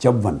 54।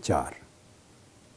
4,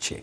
6,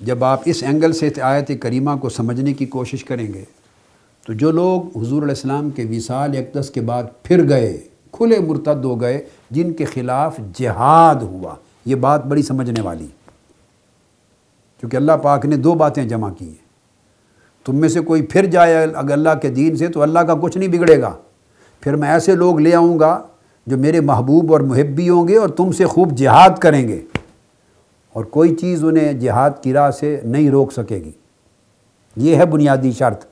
جب آپ اس اینگل سے آیت کریمہ کو سمجھنے کی کوشش کریں گے تو جو لوگ حضور علیہ السلام کے وصال اقدس کے بعد پھر گئے، کھلے مرتد ہو گئے، جن کے خلاف جہاد ہوا، یہ بات بڑی سمجھنے والی، کیونکہ اللہ پاک نے دو باتیں جمع کی ہیں۔ تم میں سے کوئی پھر جائے اگر اللہ کے دین سے تو اللہ کا کچھ نہیں بگڑے گا، پھر میں ایسے لوگ لے آؤں گا جو میرے محبوب اور محبی ہوں گے اور تم سے خوب جہاد کریں گے، اور کوئی چیز انہیں جہاد کی راہ سے نہیں روک سکے گی۔ یہ ہے بنیادی شرط۔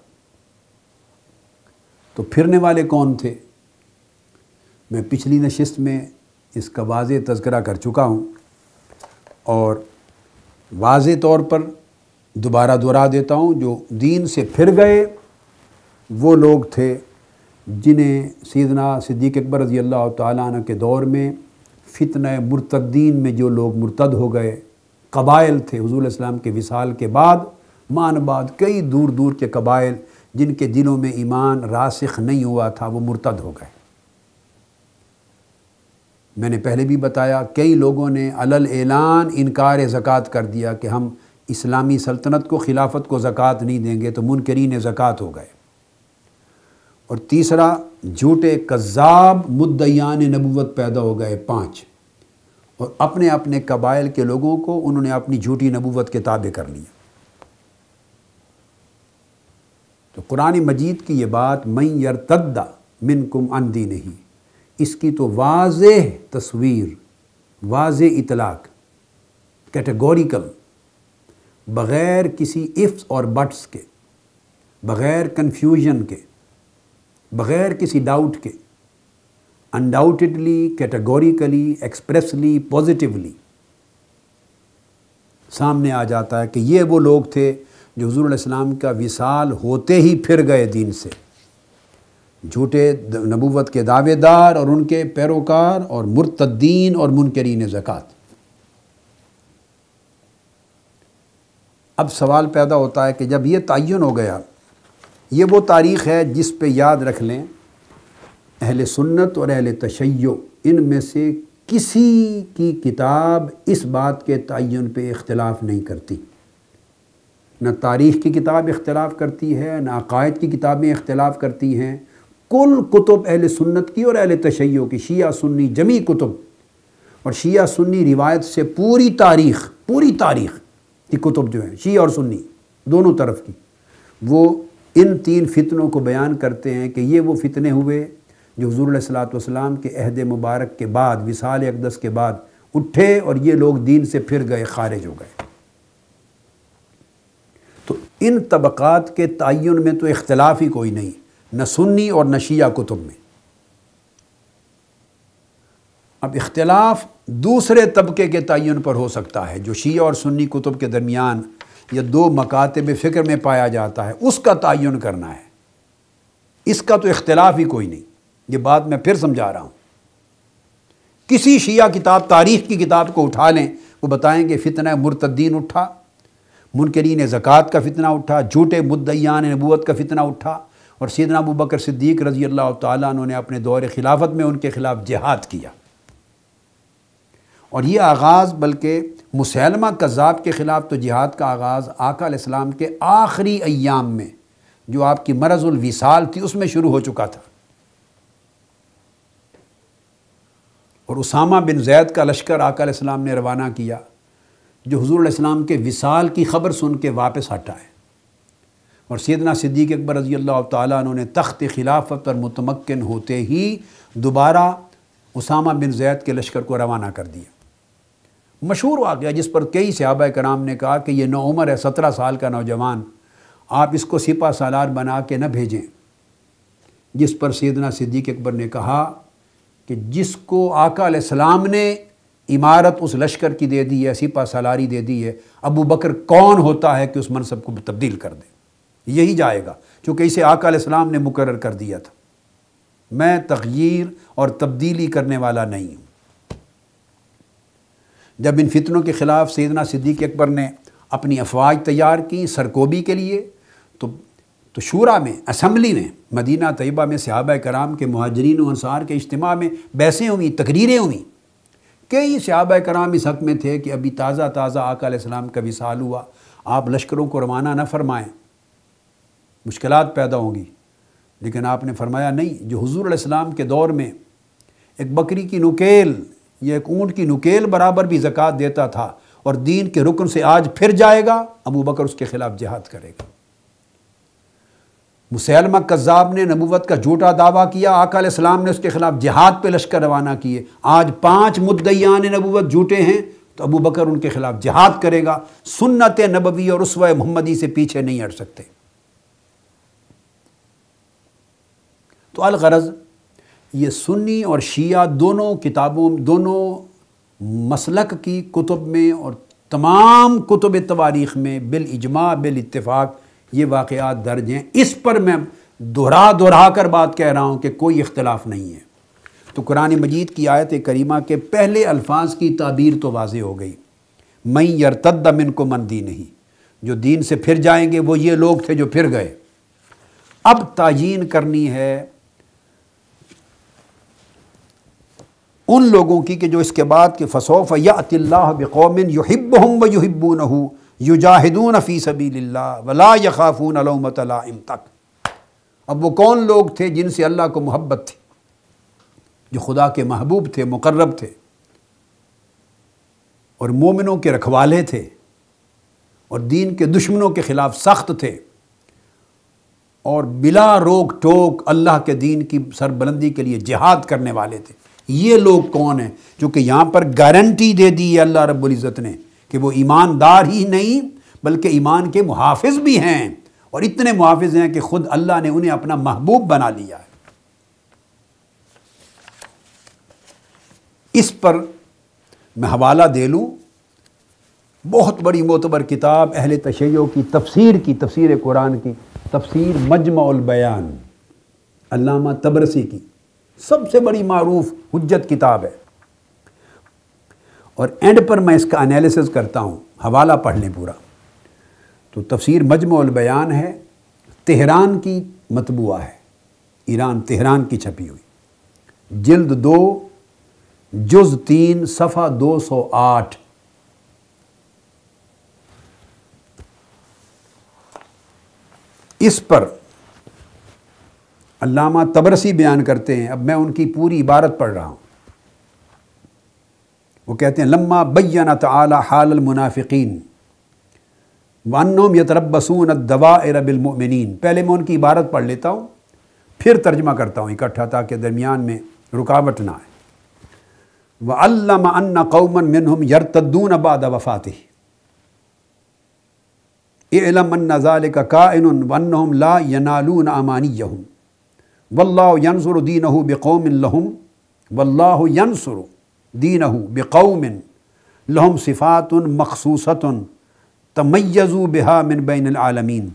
تو پھرنے والے کون تھے؟ میں پچھلی نشست میں اس کا واضح تذکرہ کر چکا ہوں، اور واضح طور پر دوبارہ دہرا دیتا ہوں۔ جو دین سے پھر گئے وہ لوگ تھے جنہیں سیدنا صدیق اکبر رضی اللہ تعالیٰ عنہ کے دور میں فتنہ مرتدین میں جو لوگ مرتد ہو گئے، قبائل تھے حضور علیہ السلام کے وصال کے بعد، مان بعد کئی دور دور کے قبائل جن کے دلوں میں ایمان راسخ نہیں ہوا تھا، وہ مرتد ہو گئے۔ میں نے پہلے بھی بتایا، کئی لوگوں نے علل اعلان انکار زکوٰۃ کر دیا کہ ہم اسلامی سلطنت کو، خلافت کو زکوٰۃ نہیں دیں گے، تو منکرین زکوٰۃ ہو گئے۔ اور تیسرا، جھوٹے کذاب مدعیان نبوت پیدا ہو گئے 5، اور اپنے اپنے قبائل کے لوگوں کو انہوں نے اپنی جھوٹی نبوت کے تابع کر لیا۔ تو قرآن مجید کی یہ بات من یرتد منکم عن دینہ، اس کی تو واضح تصویر، واضح اطلاق، کیٹیگوریکل، بغیر کسی ifs اور buts کے، بغیر کنفیوژن کے، بغیر کسی ڈاؤٹ کے، انڈاؤٹڈلی، کیٹیگوریکلی، ایکسپریسلی، پازیٹیولی سامنے آ جاتا ہے کہ یہ وہ لوگ تھے جو حضور علیہ السلام کا وصال ہوتے ہی پھر گئے دین سے، جھوٹے نبوت کے دعوے دار اور ان کے پیروکار اور مرتدین اور منکرین زکوٰۃ۔ اب سوال پیدا ہوتا ہے کہ جب یہ تعین ہو گیا، یہ وہ تاریخ ہے جس پہ یاد رکھ لیں اہل سنت اور اہل تشیع ان میں سے کسی کی کتاب اس بات کے تعین پہ اختلاف نہیں کرتی، نہ تاریخ کی کتاب اختلاف کرتی ہے، نہ عقائد کی کتابیں اختلاف کرتی ہیں۔ کل کتب اہل سنت کی اور اہل تشیع کی، شیعہ سنی جمیع کتب، اور شیعہ سنی روایت سے پوری تاریخ کی کتب جو ہیں شیعہ اور سنی دونوں طرف کی، وہ ان 3 فتنوں کو بیان کرتے ہیں کہ یہ وہ فتنے ہوئے جو حضور علیہ الصلوۃ والسلام کے عہد مبارک کے بعد، وصال اقدس کے بعد اٹھے، اور یہ لوگ دین سے پھر گئے، خارج ہو گئے۔ تو ان طبقات کے تعین میں تو اختلاف ہی کوئی نہیں، نہ سنی اور نہ شیعہ کتب میں۔ اب اختلاف دوسرے طبقے کے تعین پر ہو سکتا ہے، جو شیعہ اور سنی کتب کے درمیان یا 2 مکاتب فکر میں پایا جاتا ہے، اس کا تعین کرنا ہے۔ اس کا تو اختلاف ہی کوئی نہیں، یہ بات میں پھر سمجھا رہا ہوں۔ کسی شیعہ کتاب، تاریخ کی کتاب کو اٹھا لیں، وہ بتائیں کہ فتنہ مرتدین اٹھا، منکرین زکوٰۃ کا فتنہ اٹھا، جھوٹے مدعیان نبوت کا فتنہ اٹھا، اور سیدنا ابوبکر صدیق رضی اللہ تعالیٰ عنہ نے اپنے دور خلافت میں ان کے خلاف جہاد کیا۔ اور یہ آغاز بلکہ مسیلمہ کذاب کے خلاف تو جہاد کا آغاز آقا علیہ السلام کے آخری ایام میں، جو آپ کی مرض الوصال تھی، اس میں شروع ہو چکا تھا۔ اور اسامہ بن زید کا لشکر آقا علیہ السلام نے روانہ کیا، جو حضور علیہ السلام کے وصال کی خبر سن کے واپس ہٹا ہے، اور سیدنا صدیق اکبر رضی اللہ تعالیٰ عنہ نے تخت خلافت پر متمکن ہوتے ہی دوبارہ اسامہ بن زید کے لشکر کو روانہ کر دیا۔ مشہور واقعہ جس پر کئی صحابہ کرام نے کہا کہ یہ نوعمر ہے، 17 سال کا نوجوان، آپ اس کو سپہ سالار بنا کے نہ بھیجیں، جس پر سیدنا صدیق اکبر نے کہا کہ جس کو آقا علیہ السلام نے امارت اس لشکر کی دے دی ہے، سپہ سالاری دے دی ہے، ابو بکر کون ہوتا ہے کہ اس منصب کو تبدیل کر دے؟ یہی جائے گا، چونکہ اسے آقا علیہ السلام نے مقرر کر دیا تھا۔ میں تغییر اور تبدیلی کرنے والا نہیں ہوں۔ جب ان فتنوں کے خلاف سیدنا صدیق اکبر نے اپنی افواج تیار کی سرکوبی کے لیے، تو شورا میں، اسمبلی میں، مدینہ طیبہ میں صحابہ کرام کے، مہاجرین و انصار کے اجتماع میں بحثیں ہوئیں، تقریریں ہوئیں۔ کئی صحابہ کرام اس حق میں تھے کہ ابھی تازہ آقا علیہ السلام کا وصال ہوا، آپ لشکروں کو روانہ نہ فرمائیں، مشکلات پیدا ہوں گی، لیکن آپ نے فرمایا نہیں، جو حضور علیہ السلام کے دور میں ایک بکری کی نکیل یا ایک اونٹ کی نکیل برابر بھی زکوٰۃ دیتا تھا اور دین کے رکن سے آج پھر جائے گا، ابو بکر اس کے خلاف جہاد کرے گا۔ مسیلمہ کذاب نے نبوت کا جھوٹا دعویٰ کیا، آقا علیہ السلام نے اس کے خلاف جہاد پہ لشکر روانہ کیے، آج 5 مدعیان نبوت جھوٹے ہیں تو ابو بکر ان کے خلاف جہاد کرے گا۔ سنت نبوی اور اسوہ محمدی سے پیچھے نہیں ہٹ سکتے۔ تو الغرض یہ سنی اور شیعہ دونوں کتابوں، دونوں مسلک کی کتب میں اور تمام کتب تواریخ میں بالاجماع بالاتفاق یہ واقعات درج ہیں۔ اس پر میں دہرا کر بات کہہ رہا ہوں کہ کوئی اختلاف نہیں ہے۔ تو قرآن مجید کی آیت کریمہ کے پہلے الفاظ کی تعبیر تو واضح ہو گئی، من یرتد منکم عن دینہ، جو دین سے پھر جائیں گے وہ یہ لوگ تھے جو پھر گئے۔ اب تعیین کرنی ہے ان لوگوں کی کہ جو اس کے بعد کہ فسوف یأتی اللہ بقوم یحبہم ویحبونہ یجاہدون فی سبیل اللہ ولا یخافون لومۃ لائم تک۔ اب وہ کون لوگ تھے جن سے اللہ کو محبت تھی، جو خدا کے محبوب تھے، مقرب تھے اور مومنوں کے رکھوالے تھے اور دین کے دشمنوں کے خلاف سخت تھے اور بلا روک ٹوک اللہ کے دین کی سربلندی کے لیے جہاد کرنے والے تھے۔ یہ لوگ کون ہیں؟ جو کہ یہاں پر گارنٹی دے دی ہے اللہ رب العزت نے کہ وہ ایماندار ہی نہیں بلکہ ایمان کے محافظ بھی ہیں، اور اتنے محافظ ہیں کہ خود اللہ نے انہیں اپنا محبوب بنا لیا ہے۔ اس پر میں حوالہ دے لوں، بہت بڑی معتبر کتاب اہل تشیع کی تفسیر قرآن کی تفسیر مجمع البیان، علامہ طبرسی کی سب سے بڑی معروف حجت کتاب ہے، اور اینڈ پر میں اس کا انالیسز کرتا ہوں، حوالہ پڑھ لیں پورا۔ تو تفسیر مجمع البیان ہے، تہران کی مطبوعہ ہے، ایران تہران کی چھپی ہوئی، جلد 2 جز 3 صفحہ 208۔ اس پر علامہ طبرسی بیان کرتے ہیں، اب میں ان کی پوری عبارت پڑھ رہا ہوں۔ وہ کہتے ہیں لما بین تعالی حال المنافقین وانہم یتربصون الدوائر بالمؤمنین۔ پہلے میں ان کی عبارت پڑھ لیتا ہوں پھر ترجمہ کرتا ہوں اکٹھا تاکہ درمیان میں رکاوٹ نہ آئے۔ وعلم ان قوما منہم یرتدون بعد وفاتہ اعلم ان ذلک کائن وانہم لا ینالون امانیہم واللہ ینصر دینہ بقوم لہم واللہ ینصر دینہ بقوم لہم صفات مخصوصۃ تمیزوا بہا من بین العالمین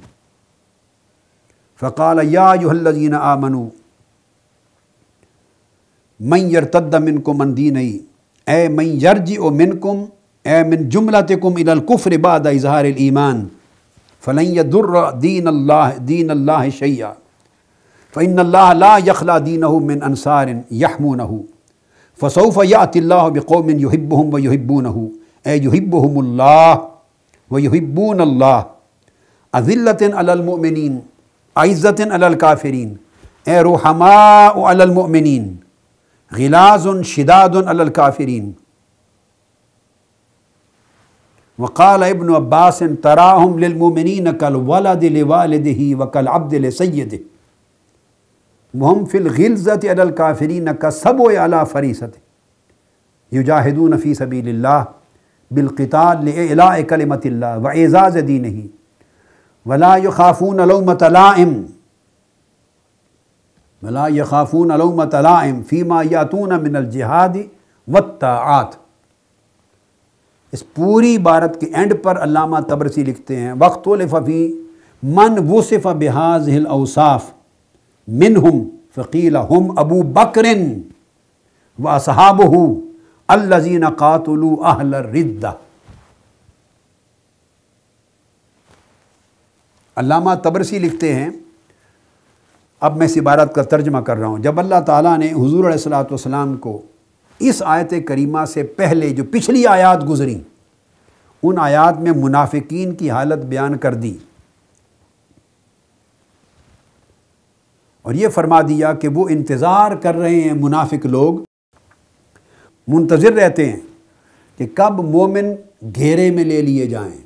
فقال یا ایھا الذین آمنوا من یرتد منکم عن دینہ اے من یرجع منکم اے من جملتکم الی الکفر بعد اظہار الایمان فلن یضر دین اللہ شیئا فإن اللہ لا یخلا دینہ من انصار یحمونہ فسوف یأتی اللہ بقوم یحبہم ویحبونہ اے یحبہم اللہ ویحبون اللہ اذلۃ علی المؤمنین عزۃ علی الکافرین اے رحماء علی المؤمنین غلاظ شداد علی الکافرین۔ وقال ابن عباس تراہم للمؤمنین کالولد لوالدہ وکالعبد لسیدہ وہم فی الغلظۃ علی الکافرین کالسبع علی فریسۃ یجاہدون فی سبیل اللہ بالقتال لإعلاء کلمۃ اللہ وإعزاز دینہ ولا یخافون لومۃ لائم فیما یاتون من الجہاد والطاعات۔ اس پوری عبارت کے اینڈ پر علامہ طبرسی لکھتے ہیں واختلف فی من وصف بہذہ الاوصاف منہم فقیل ہم ابو بکر واصحابہ الذین قاتلوا اہل الردہ۔ علامہ طبرسی لکھتے ہیں، اب میں اس عبارت کا ترجمہ کر رہا ہوں، جب اللہ تعالیٰ نے حضور علیہ الصلوۃ والسلام کو اس آیت کریمہ سے پہلے جو پچھلی آیات گزریں ان آیات میں منافقین کی حالت بیان کر دی اور یہ فرما دیا کہ وہ انتظار کر رہے ہیں، منافق لوگ منتظر رہتے ہیں کہ کب مومن گھیرے میں لے لیے جائیں،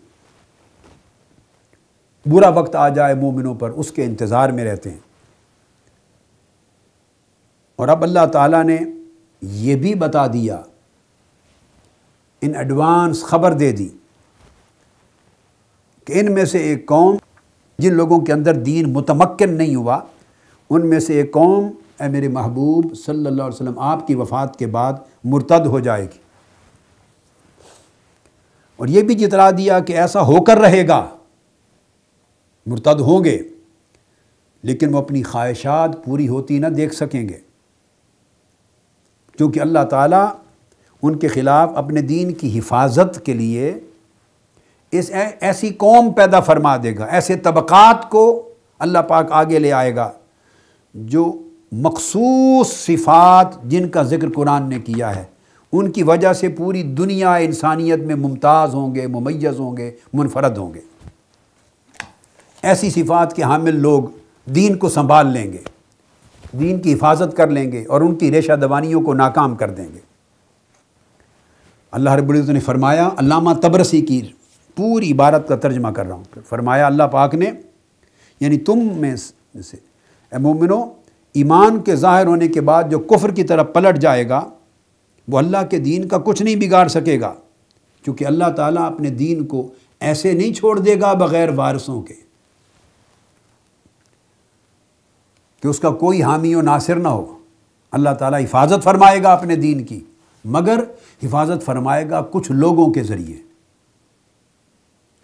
برا وقت آ جائے مومنوں پر، اس کے انتظار میں رہتے ہیں۔ اور اب اللہ تعالیٰ نے یہ بھی بتا دیا، ان ایڈوانس خبر دے دی کہ ان میں سے ایک قوم جن لوگوں کے اندر دین متمکن نہیں ہوا، ان میں سے ایک قوم اے میرے محبوب صلی اللہ علیہ وسلم آپ کی وفات کے بعد مرتد ہو جائے گی۔ اور یہ بھی جتلا دیا کہ ایسا ہو کر رہے گا، مرتد ہوں گے لیکن وہ اپنی خواہشات پوری ہوتی نہ دیکھ سکیں گے، کیونکہ اللہ تعالیٰ ان کے خلاف اپنے دین کی حفاظت کے لیے ایسی قوم پیدا فرما دے گا، ایسے طبقات کو اللہ پاک آگے لے آئے گا جو مخصوص صفات جن کا ذکر قرآن نے کیا ہے ان کی وجہ سے پوری دنیا انسانیت میں ممتاز ہوں گے، ممیز ہوں گے، منفرد ہوں گے۔ ایسی صفات کے حامل لوگ دین کو سنبھال لیں گے، دین کی حفاظت کر لیں گے اور ان کی ریشہ دوانیوں کو ناکام کر دیں گے۔ اللہ رب العزت نے فرمایا، علامہ طبرسی کی پوری عبارت کا ترجمہ کر رہا ہوں، فرمایا اللہ پاک نے یعنی تم میں سے اے مومنو، ایمان کے ظاہر ہونے کے بعد جو کفر کی طرف پلٹ جائے گا وہ اللہ کے دین کا کچھ نہیں بگاڑ سکے گا، کیونکہ اللہ تعالیٰ اپنے دین کو ایسے نہیں چھوڑ دے گا بغیر وارثوں کے کہ اس کا کوئی حامی و ناصر نہ ہو۔ اللہ تعالیٰ حفاظت فرمائے گا اپنے دین کی، مگر حفاظت فرمائے گا کچھ لوگوں کے ذریعے،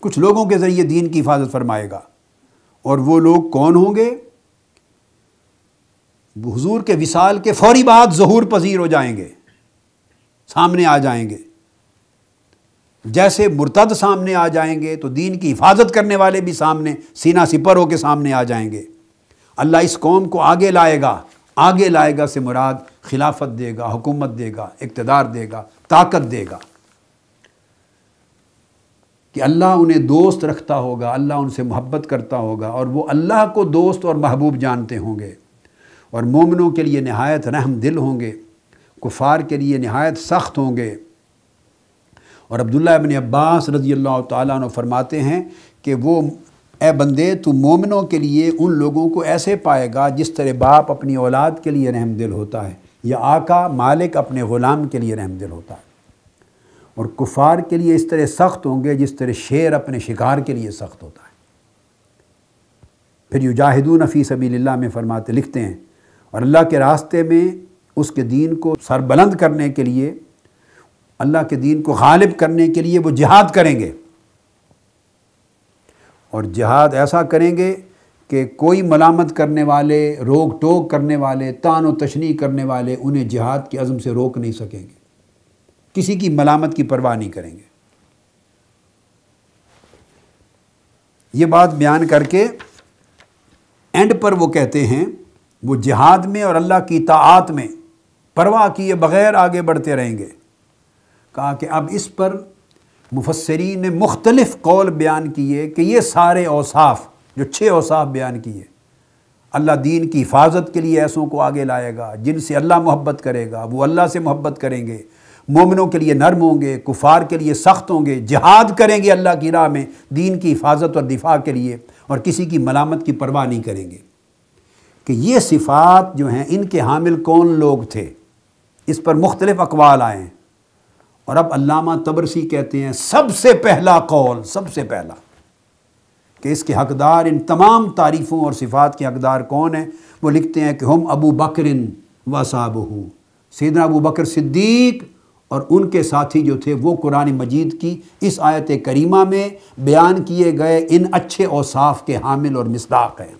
کچھ لوگوں کے ذریعے دین کی حفاظت فرمائے گا۔ اور وہ لوگ کون ہوں گے؟ حضور کے وصال کے فوری بعد ظہور پذیر ہو جائیں گے، سامنے آ جائیں گے۔ جیسے مرتد سامنے آ جائیں گے تو دین کی حفاظت کرنے والے بھی سامنے سینہ سپر ہو کے سامنے آ جائیں گے۔ اللہ اس قوم کو آگے لائے گا، آگے لائے گا سے مراد خلافت دے گا، حکومت دے گا، اقتدار دے گا، طاقت دے گا، کہ اللہ انہیں دوست رکھتا ہوگا، اللہ ان سے محبت کرتا ہوگا اور وہ اللہ کو دوست اور محبوب جانتے ہوں گے، اور مومنوں کے لیے نہایت رحم دل ہوں گے، کفار کے لیے نہایت سخت ہوں گے۔ اور عبداللہ ابن عباس رضی اللہ تعالیٰ عنہ فرماتے ہیں کہ وہ اے بندے تو مومنوں کے لیے ان لوگوں کو ایسے پائے گا جس طرح باپ اپنی اولاد کے لیے رحم دل ہوتا ہے، یا آقا مالک اپنے غلام کے لیے رحم دل ہوتا ہے، اور کفار کے لیے اس طرح سخت ہوں گے جس طرح شیر اپنے شکار کے لیے سخت ہوتا ہے۔ پھر یجاہدون فی سبیل اللہ میں فرماتے لکھتے ہیں، اور اللہ کے راستے میں اس کے دین کو سربلند کرنے کے لیے، اللہ کے دین کو غالب کرنے کے لیے وہ جہاد کریں گے، اور جہاد ایسا کریں گے کہ کوئی ملامت کرنے والے، روک ٹوک کرنے والے، طعن و تشنیع کرنے والے انہیں جہاد کے عزم سے روک نہیں سکیں گے، کسی کی ملامت کی پرواہ نہیں کریں گے۔ یہ بات بیان کر کے اینڈ پر وہ کہتے ہیں وہ جہاد میں اور اللہ کی طاعت میں پرواہ کیے بغیر آگے بڑھتے رہیں گے۔ کہا کہ اب اس پر مفسرین نے مختلف قول بیان کیے کہ یہ سارے اوصاف جو 6 اوصاف بیان کیے، اللہ دین کی حفاظت کے لیے ایسوں کو آگے لائے گا جن سے اللہ محبت کرے گا، وہ اللہ سے محبت کریں گے، مومنوں کے لیے نرم ہوں گے، کفار کے لیے سخت ہوں گے، جہاد کریں گے اللہ کی راہ میں دین کی حفاظت اور دفاع کے لیے، اور کسی کی ملامت کی پرواہ نہیں کریں گے۔ کہ یہ صفات جو ہیں ان کے حامل کون لوگ تھے، اس پر مختلف اقوال آئے ہیں، اور اب علامہ طبرسی کہتے ہیں سب سے پہلا قول، سب سے پہلا کہ اس کے حقدار، ان تمام تعریفوں اور صفات کے حقدار کون ہیں، وہ لکھتے ہیں کہ ہم ابو بکر و اصحابہ، سیدنا ابو بکر صدیق اور ان کے ساتھی جو تھے وہ قرآن مجید کی اس آیت کریمہ میں بیان کیے گئے ان اچھے اوصاف کے حامل اور مصداق ہیں۔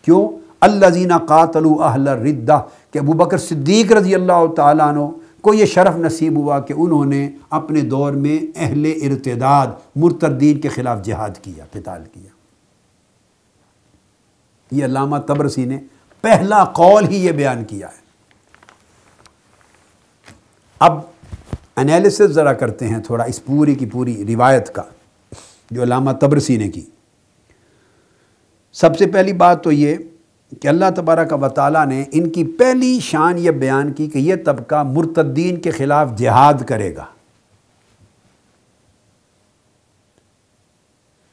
کیوں؟ الذین قاتلوا اہل الردہ، کہ ابو بکر صدیق رضی اللہ تعالیٰ عنہ کو یہ شرف نصیب ہوا کہ انہوں نے اپنے دور میں اہل ارتداد، مرتدین کے خلاف جہاد کیا، قتال کیا۔ یہ علامہ طبرسی نے پہلا قول ہی یہ بیان کیا ہے۔ اب انالیسس ذرا کرتے ہیں تھوڑا اس پوری کی پوری روایت کا جو علامہ طبرسی نے کی۔ سب سے پہلی بات تو یہ کہ اللہ تبارک و تعالیٰ نے ان کی پہلی شان یہ بیان کی کہ یہ طبقہ مرتدین کے خلاف جہاد کرے گا۔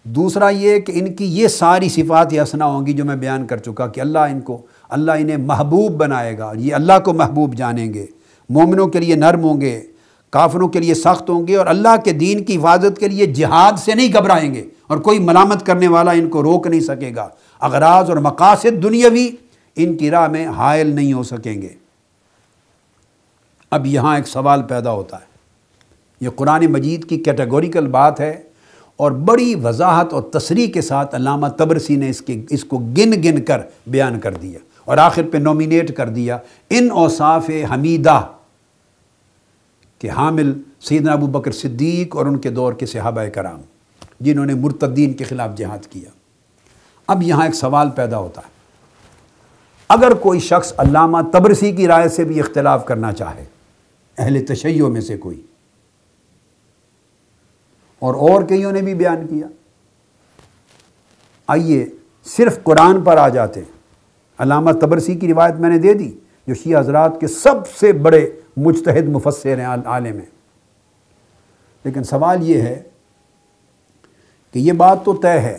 دوسرا یہ کہ ان کی یہ ساری صفات حسنہ ہوں گی جو میں بیان کر چکا کہ اللہ انہیں محبوب بنائے گا، یہ اللہ کو محبوب جانیں گے، مومنوں کے لیے نرم ہوں گے، کافروں کے لیے سخت ہوں گے، اور اللہ کے دین کی حفاظت کے لیے جہاد سے نہیں گھبرائیں گے، اور کوئی ملامت کرنے والا ان کو روک نہیں سکے گا۔ اغراض اور مقاصد دنیاوی ان کی راہ میں حائل نہیں ہو سکیں گے۔ اب یہاں ایک سوال پیدا ہوتا ہے، یہ قرآن مجید کی کیٹیگوریکل بات ہے اور بڑی وضاحت اور تصریح کے ساتھ علامہ طبرسی نے اس کو گن گن کر بیان کر دیا اور آخر پہ نومینیٹ کر دیا ان اوصاف حمیدہ کہ حامل سیدنا ابو بکر صدیق اور ان کے دور کے صحابہ کرام جنہوں نے مرتدین کے خلاف جہاد کیا۔ اب یہاں ایک سوال پیدا ہوتا ہے، اگر کوئی شخص علامہ طبرسی کی رائے سے بھی اختلاف کرنا چاہے، اہل تشیع میں سے کوئی، اور کئیوں نے بھی بیان کیا، آئیے صرف قرآن پر آ جاتے ہیں۔ علامہ طبرسی کی روایت میں نے دے دی جو شیعہ حضرات کے سب سے بڑے مجتہد مفسر ہیں، عالم ہیں، لیکن سوال یہ ہے کہ یہ بات تو طے ہے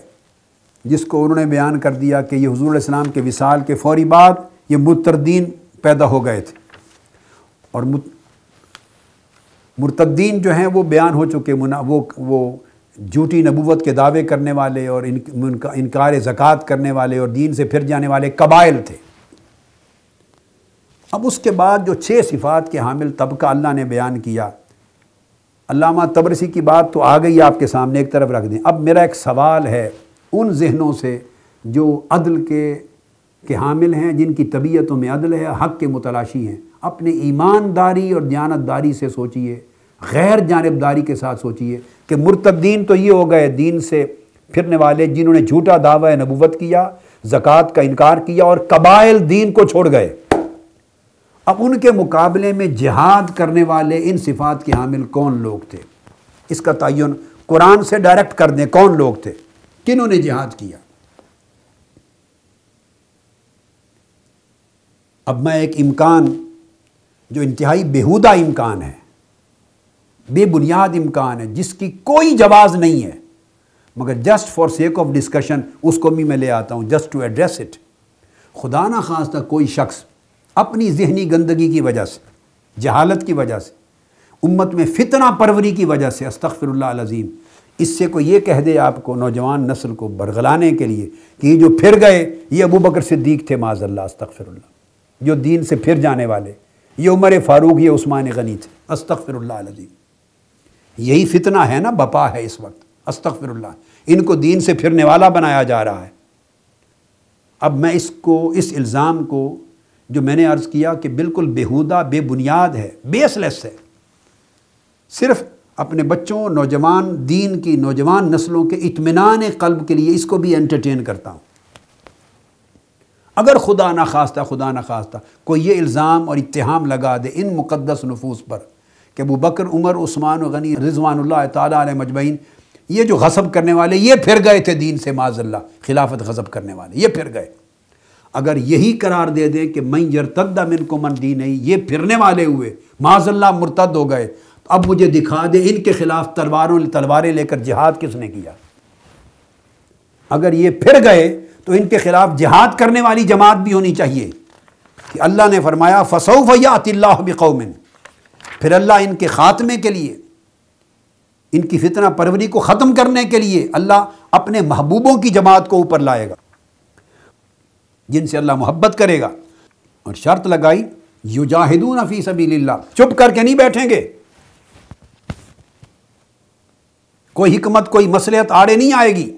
جس کو انہوں نے بیان کر دیا کہ یہ حضور علیہ السلام کے وصال کے فوری بعد یہ مرتدین پیدا ہو گئے تھے، اور مرتدین جو ہیں وہ بیان ہو چکے، وہ جھوٹی نبوت کے دعوے کرنے والے اور انکار زکوٰۃ کرنے والے اور دین سے پھر جانے والے قبائل تھے۔ اب اس کے بعد جو 6 صفات کے حامل طبقہ اللہ نے بیان کیا، علامہ طبرسی کی بات تو آ گئی آپ کے سامنے، ایک طرف رکھ دیں۔ اب میرا ایک سوال ہے ان ذہنوں سے جو عدل کے حامل ہیں، جن کی طبیعتوں میں عدل ہے، حق کے متلاشی ہیں، اپنے ایمانداری اور دیانتداری سے سوچئے، غیر جانبداری کے ساتھ سوچئے کہ مرتدین تو یہ ہو گئے دین سے پھرنے والے جنہوں نے جھوٹا دعویٰ نبوت کیا، زکوٰۃ کا انکار کیا اور قبائل دین کو چھوڑ گئے۔ اب ان کے مقابلے میں جہاد کرنے والے ان صفات کے حامل کون لوگ تھے؟ اس کا تعین قرآن سے ڈائریکٹ کر دیں، کون لوگ تھے، کنہوں نے جہاد کیا؟ اب میں ایک امکان جو انتہائی بیہودہ امکان ہے، بے بنیاد امکان ہے، جس کی کوئی جواز نہیں ہے، مگر just for sake of discussion اس کو بھی میں لے آتا ہوں، جسٹ ٹو ایڈریس اٹ۔ خدا نہ خواستہ کوئی شخص اپنی ذہنی گندگی کی وجہ سے، جہالت کی وجہ سے، امت میں فتنہ پروری کی وجہ سے، استغفر اللہ العظیم، اس سے کوئی یہ کہہ دے آپ کو، نوجوان نسل کو برگلانے کے لیے کہ یہ جو پھر گئے یہ ابو بکر صدیق تھے، معاذ اللہ، استغفر اللہ، جو دین سے پھر جانے والے، یہ عمر فاروق، یہ عثمان غنی تھے، استغفر اللہ العظیم۔ یہی فتنہ ہے نا، بپا ہے اس وقت، استغفر اللہ، ان کو دین سے پھرنے والا بنایا جا رہا ہے۔ اب میں اس الزام کو جو میں نے عرض کیا کہ بالکل بیہودہ، بے بنیاد ہے، بیس لیس ہے، صرف اپنے بچوں، نوجوان دین کی نوجوان نسلوں کے اطمینان قلب کے لیے اس کو بھی انٹرٹین کرتا ہوں۔ اگر خدا نہ خواستہ کوئی یہ الزام اور اتہام لگا دے ان مقدس نفوس پر کہ ابو بکر، عمر، عثمان و غنی رضوان اللہ تعالیٰ علیہ مجمعین، یہ جو غصب کرنے والے، یہ پھر گئے تھے دین سے، معاذ اللہ، خلافت غصب کرنے والے یہ پھر گئے، اگر یہی قرار دے دیں کہ من یرتد منکم عن دینہ، یہ پھرنے والے ہوئے، معاذ اللہ مرتد ہو گئے، تو اب مجھے دکھا دے ان کے خلاف تلواریں لے کر جہاد کس نے کیا؟ اگر یہ پھر گئے تو ان کے خلاف جہاد کرنے والی جماعت بھی ہونی چاہیے کہ اللہ نے فرمایا فَسَوْفَ يَأْتِ اللَّهُ بِقَوْمٍ، پھر اللہ ان کے خاتمے کے لیے، ان کی فتنہ پروری کو ختم کرنے کے لیے اللہ اپنے محبوبوں کی جماعت کو اوپر لائے گا جن سے اللہ محبت کرے گا، اور شرط لگائی یجاہدون فی سبیل اللہ، چپ کر کے نہیں بیٹھیں گے، کوئی حکمت، کوئی مصلحت آڑے نہیں آئے گی،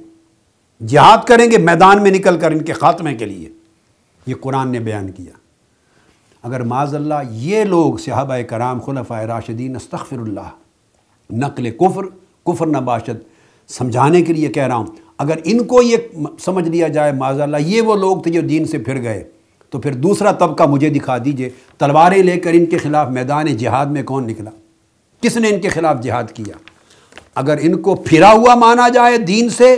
جہاد کریں گے میدان میں نکل کر ان کے خاتمے کے لیے، یہ قرآن نے بیان کیا۔ اگر معاذ اللہ یہ لوگ صحابہ کرام، خلفائے راشدین، استغفر اللہ، نقل کفر نہ باشد، سمجھانے کے لیے کہہ رہا ہوں، اگر ان کو یہ سمجھ لیا جائے معاذ اللہ یہ وہ لوگ تھے جو دین سے پھر گئے، تو پھر دوسرا طبقہ مجھے دکھا دیجئے تلواریں لے کر ان کے خلاف میدان جہاد میں کون نکلا؟ کس نے ان کے خلاف جہاد کیا؟ اگر ان کو پھرا ہوا مانا جائے دین سے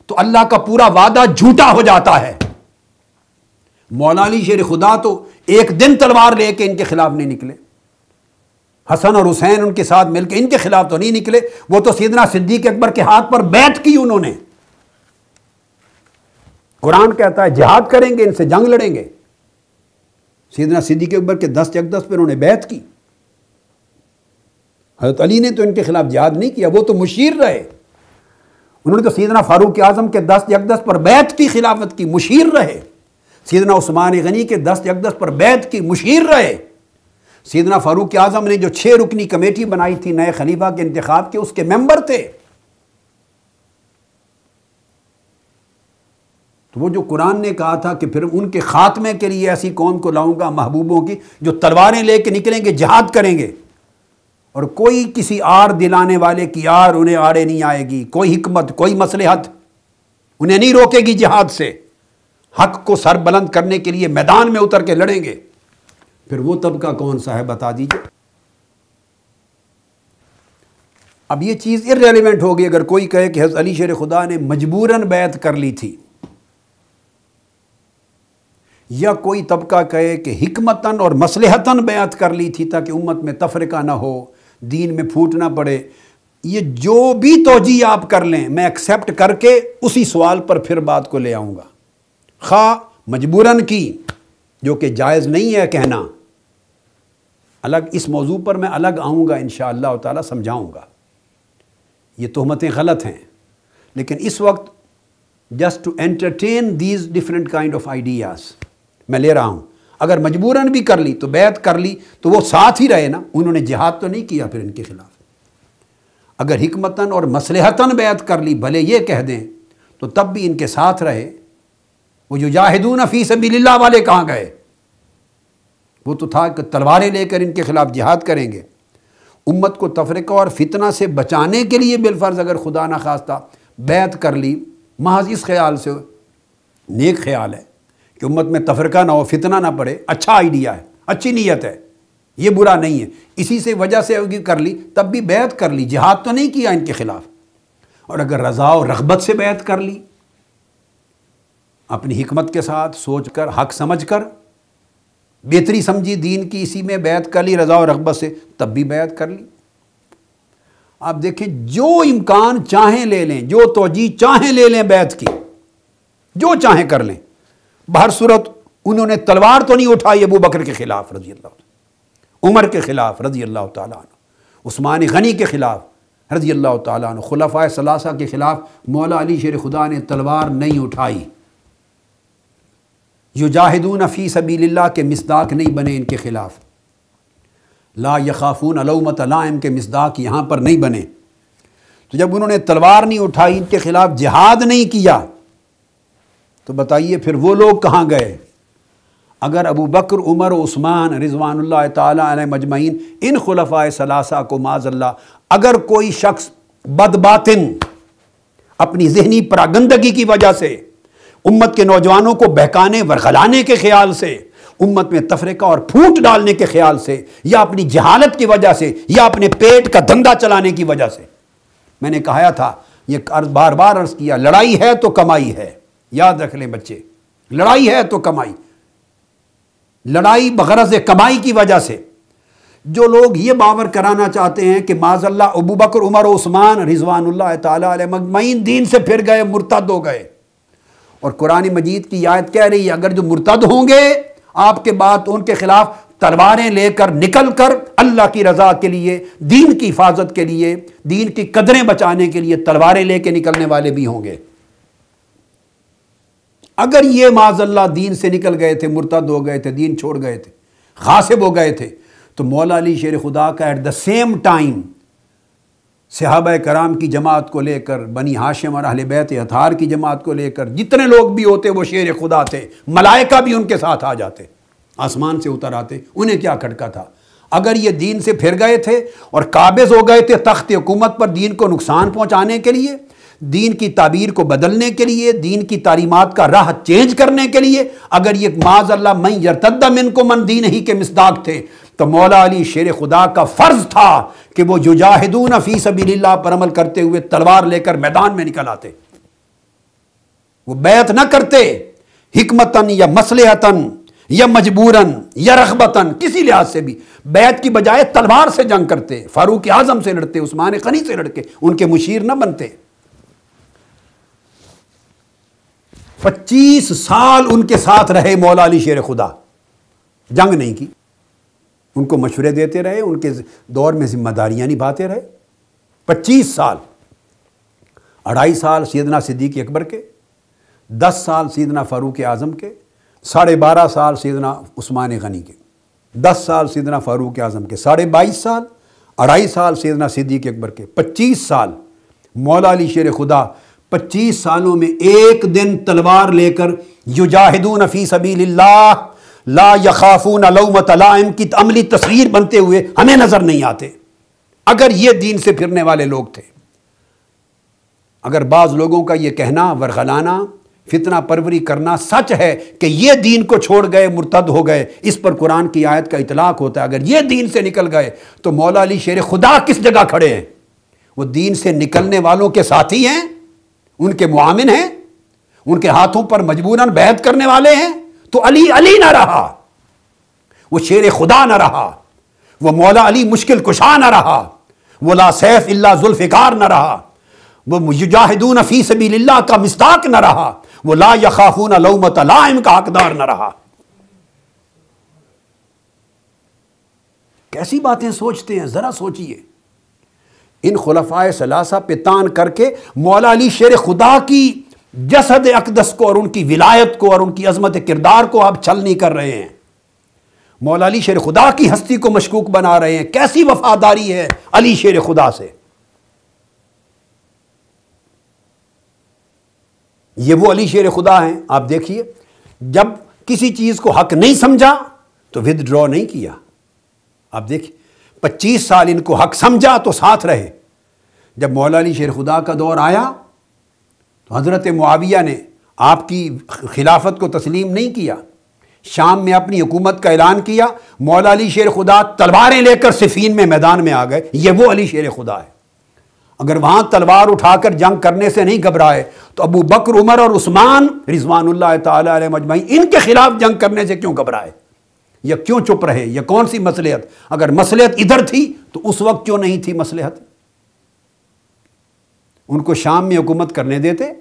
تو اللہ کا پورا وعدہ جھوٹا ہو جاتا ہے۔ مولا علی شیر خدا تو ایک دن تلوار لے کے ان کے خلاف نہیں نکلے، حسن اور حسین ان کے ساتھ مل کے ان کے خلاف تو نہیں نکلے، وہ تو سیدنا صدیق اکبر کے ہاتھ پر بیعت کی انہوں نے۔ قرآن کہتا ہے جہاد کریں گے، ان سے جنگ لڑیں گے۔ سیدنا صدیق اکبر کے دست اقدس پہ انہوں نے بیعت کی۔ حضرت علی نے تو ان کے خلاف جہاد نہیں کیا، وہ تو مشیر رہے، انہوں نے تو سیدنا فاروق اعظم کے دست اقدس پر بیعت کی، خلافت کی، مشیر رہے۔ سیدنا عثمان غنی کے دست اقدس پر بیعت کی، مشیر رہے۔ سیدنا فاروق اعظم نے جو 6 رکنی کمیٹی بنائی تھی نئے خلیفہ کے انتخاب کے، اس کے ممبر تھے۔ تو وہ جو قرآن نے کہا تھا کہ پھر ان کے خاتمے کے لیے ایسی قوم کو لاؤں گا محبوبوں کی جو تلواریں لے کے نکلیں گے، جہاد کریں گے، اور کوئی کسی آر دلانے والے کی آر انہیں آڑے نہیں آئے گی، کوئی حکمت، کوئی مصلحت انہیں نہیں روکے گی جہاد سے، حق کو سر بلند کرنے کے لیے میدان میں اتر کے لڑیں گے۔ پھر وہ طبقہ کون سا ہے بتا دیجئے۔ اب یہ چیز irrelevant ہوگی اگر کوئی کہے کہ حضرت علی شیر خدا نے مجبوراً بیعت کر لی تھی، یا کوئی طبقہ کہے کہ حکمتاً اور مصلحتاً بیعت کر لی تھی تاکہ امت میں تفرقہ نہ ہو، دین میں پھوٹ نہ پڑے۔ یہ جو بھی توجیہ آپ کر لیں میں ایکسیپٹ کر کے اسی سوال پر پھر بات کو لے آؤں گا، خواہ مجبوراً کی، جو کہ جائز نہیں ہے کہنا۔ الگ اس موضوع پر میں الگ آؤں گا انشاءاللہ تعالی، سمجھاؤں گا، یہ تہمتیں غلط ہیں، لیکن اس وقت just to entertain these different kind of ideas میں لے رہا ہوں۔ اگر مجبوراً بھی کر لی تو بیعت کر لی تو وہ ساتھ ہی رہے نا، انہوں نے جہاد تو نہیں کیا پھر ان کے خلاف۔ اگر حکمتاً اور مصلحتاً بیعت کر لی، بھلے یہ کہہ دیں، تو تب بھی ان کے ساتھ رہے۔ وہ یجاہدون فی سبیل اللہ والے کہاں گئے؟ وہ تو تھا کہ تلواریں لے کر ان کے خلاف جہاد کریں گے۔ امت کو تفرقہ اور فتنہ سے بچانے کے لیے بالفرض اگر خدا نخواستہ بیعت کر لی، محض اس خیال سے، نیک خیال ہے کہ امت میں تفرقہ نہ ہو، فتنہ نہ پڑے، اچھا آئیڈیا ہے، اچھی نیت ہے، یہ برا نہیں ہے، اسی سے وجہ سے کر لی، تب بھی بیعت کر لی، جہاد تو نہیں کیا ان کے خلاف۔ اور اگر رضا و رغبت سے بیعت کر لی، اپنی حکمت کے ساتھ سوچ کر، حق سمجھ کر، بہتری سمجھی دین کی، اسی میں بیعت کر لی رضا و رغبت سے، تب بھی بیعت کر لی۔ آپ دیکھیں جو امکان چاہیں لے لیں، جو توجیہ چاہیں لے لیں بیعت کی، جو چاہیں کر لیں، بہر صورت انہوں نے تلوار تو نہیں اٹھائی ابو بکر کے خلاف رضی اللہ عنہ، عمر کے خلاف رضی اللہ تعالیٰ عنہ، عثمان غنی کے خلاف رضی اللہ تعالیٰ عنہ، خلفائے ثلاثہ کے خلاف مولا علی شیر خدا نے تلوار نہیں اٹھائی۔ یجاہدون فی سبیل اللہ کے مصداق نہیں بنے ان کے خلاف، لا یخافون لومۃ لائم کے مصداق یہاں پر نہیں بنے۔ تو جب انہوں نے تلوار نہیں اٹھائی، ان کے خلاف جہاد نہیں کیا، تو بتائیے پھر وہ لوگ کہاں گئے؟ اگر ابو بکر، عمر و عثمان رضوان اللہ تعالیٰ علیہ مجمعین، ان خلفائے ثلاثہ کو معاذ اللہ اگر کوئی شخص بدباطن اپنی ذہنی پراگندگی کی وجہ سے، امت کے نوجوانوں کو بہکانے ورغلانے کے خیال سے، امت میں تفرقہ اور پھوٹ ڈالنے کے خیال سے، یا اپنی جہالت کی وجہ سے، یا اپنے پیٹ کا دھندا چلانے کی وجہ سے، میں نے کہا تھا، یہ بار بار عرض کیا، لڑائی ہے تو کمائی ہے، یاد رکھ لیں بچے، لڑائی ہے تو کمائی، لڑائی بغرض کمائی کی وجہ سے۔ جو لوگ یہ باور کرانا چاہتے ہیں کہ معاذ اللہ ابو بکر، عمر و عثمان رضوان اللہ تعالیٰ علیہ مجمعین دین سے پھر گئے، مرتد ہو گئے، اور قرآن مجید کی آیت کہہ رہی ہے اگر جو مرتد ہوں گے آپ کے بعد تو ان کے خلاف تلواریں لے کر نکل کر اللہ کی رضا کے لیے، دین کی حفاظت کے لیے، دین کی قدریں بچانے کے لیے تلواریں لے کے نکلنے والے بھی ہوں گے۔ اگر یہ معاذ اللہ دین سے نکل گئے تھے، مرتد ہو گئے تھے، دین چھوڑ گئے تھے، غاصب ہو گئے تھے، تو مولا علی شیر خدا کا ایٹ دا سیم ٹائم صحابہ کرام کی جماعت کو لے کر، بنی ہاشم اور اہل بیت اطہار کی جماعت کو لے کر جتنے لوگ بھی ہوتے وہ شیر خدا تھے، ملائکہ بھی ان کے ساتھ آ جاتے، آسمان سے اتر آتے، انہیں کیا کھٹکا تھا؟ اگر یہ دین سے پھر گئے تھے اور قابض ہو گئے تھے تخت حکومت پر دین کو نقصان پہنچانے کے لیے، دین کی تعبیر کو بدلنے کے لیے، دین کی تعلیمات کا راہ چینج کرنے کے لیے، اگر یہ معاذ اللہ من یرتد منکم عن دینہ کے مصداق تھے، تو مولا علی شیر خدا کا فرض تھا کہ وہ یجاہدون فی سبیل اللہ پر عمل کرتے ہوئے تلوار لے کر میدان میں نکل آتے، وہ بیعت نہ کرتے حکمتاً یا مصلحتاً یا مجبوراً یا رغبتاً، کسی لحاظ سے بھی بیعت کی بجائے تلوار سے جنگ کرتے، فاروق اعظم سے لڑتے، عثمان غنی سے لڑ کے ان کے مشیر نہ بنتے۔ 25 سال ان کے ساتھ رہے مولا علی شیر خدا، جنگ نہیں کی، ان کو مشورے دیتے رہے، ان کے دور میں ذمہ داریاں نبھاتے رہے۔ 25 سال، 2.5 سال سیدنا صدیق اکبر کے، 10 سال سیدنا فاروق اعظم کے، 12.5 سال سیدنا عثمان غنی کے، 10 سال سیدنا فاروق اعظم کے، 22.5 سال، 2.5 سال سیدنا صدیق اکبر کے، 25 سال مولا علی شیر خدا 25 سالوں میں ایک دن تلوار لے کر یجاہدون فی سبیل اللہ لا یخافون لومۃ لائم کی عملی تصویر بنتے ہوئے ہمیں نظر نہیں آتے۔ اگر یہ دین سے پھرنے والے لوگ تھے، اگر بعض لوگوں کا یہ کہنا ورغلانا فتنہ پروری کرنا سچ ہے کہ یہ دین کو چھوڑ گئے مرتد ہو گئے، اس پر قرآن کی آیت کا اطلاق ہوتا ہے، اگر یہ دین سے نکل گئے تو مولا علی شیر خدا کس جگہ کھڑے ہیں؟ وہ دین سے نکلنے والوں کے ساتھی ہیں، ان کے معاون ہیں، ان کے ہاتھوں پر مجبوراً بیعت کرنے والے ہیں۔ تو علی علی نہ رہا، وہ شیر خدا نہ رہا، وہ مولا علی مشکل کشا نہ رہا، وہ لا سیف الا ذوالفقار نہ رہا، وہ یجاہدون فی سبیل اللہ کا مصداق نہ رہا، وہ لا یخافون لومۃ لائم کا حقدار نہ رہا۔ کیسی باتیں سوچتے ہیں، ذرا سوچئے۔ ان خلفائے ثلاثہ پہ تان کر کے مولا علی شیر خدا کی جسد اقدس کو اور ان کی ولایت کو اور ان کی عظمت کردار کو آپ چھل نہیں کر رہے ہیں، مولا علی شیر خدا کی ہستی کو مشکوک بنا رہے ہیں۔ کیسی وفاداری ہے علی شیر خدا سے! یہ وہ علی شیر خدا ہیں، آپ دیکھیے، جب کسی چیز کو حق نہیں سمجھا تو ود ڈرا نہیں کیا۔ آپ دیکھیے 25 سال ان کو حق سمجھا تو ساتھ رہے۔ جب مولا علی شیر خدا کا دور آیا تو حضرت معاویہ نے آپ کی خلافت کو تسلیم نہیں کیا، شام میں اپنی حکومت کا اعلان کیا، مولا علی شیر خدا تلواریں لے کر صفین میں میدان میں آ گئے۔ یہ وہ علی شیر خدا ہے۔ اگر وہاں تلوار اٹھا کر جنگ کرنے سے نہیں گھبرائے تو ابو بکر، عمر اور عثمان رضوان اللہ تعالی علیہ مجمعین ان کے خلاف جنگ کرنے سے کیوں گھبرائے؟ یا کیوں چپ رہے؟ یا کون سی مصلحت؟ اگر مصلحت ادھر تھی تو اس وقت کیوں نہیں تھی مصلحت؟ ان کو شام میں حکومت کرنے دیتے،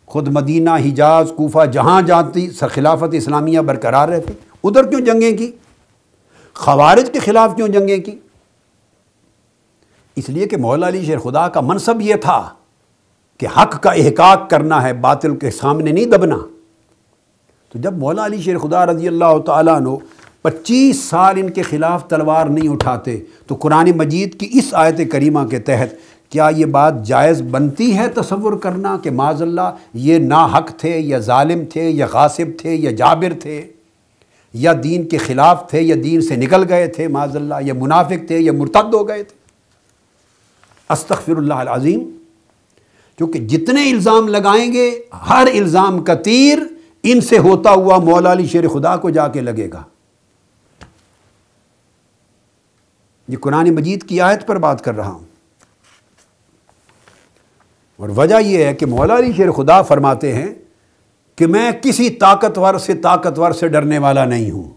خود مدینہ، حجاز، کوفہ جہاں جاتی خلافت اسلامیہ برقرار رہتی، ادھر کیوں جنگیں کی؟ خوارج کے خلاف کیوں جنگیں کی؟ اس لیے کہ مولا علی شیر خدا کا منصب یہ تھا کہ حق کا احقاق کرنا ہے، باطل کے سامنے نہیں دبنا۔ تو جب مولا علی شیر خدا رضی اللہ تعالیٰ عنہ 25 سال ان کے خلاف تلوار نہیں اٹھاتے تو قرآن مجید کی اس آیت کریمہ کے تحت کیا یہ بات جائز بنتی ہے تصور کرنا کہ معاذ اللہ یہ ناحق تھے یا ظالم تھے یا غاصب تھے یا جابر تھے یا دین کے خلاف تھے یا دین سے نکل گئے تھے معاذ اللہ، یا منافق تھے یا مرتد ہو گئے تھے؟ استغفر اللہ العظیم۔ کیونکہ جتنے الزام لگائیں گے ہر الزام کا تیر ان سے ہوتا ہوا مولا علی شیر خدا کو جا کے لگے گا۔ یہ قرآن مجید کی آیت پر بات کر رہا ہوں، اور وجہ یہ ہے کہ مولا علی شیر خدا فرماتے ہیں کہ میں کسی طاقتور سے ڈرنے والا نہیں ہوں۔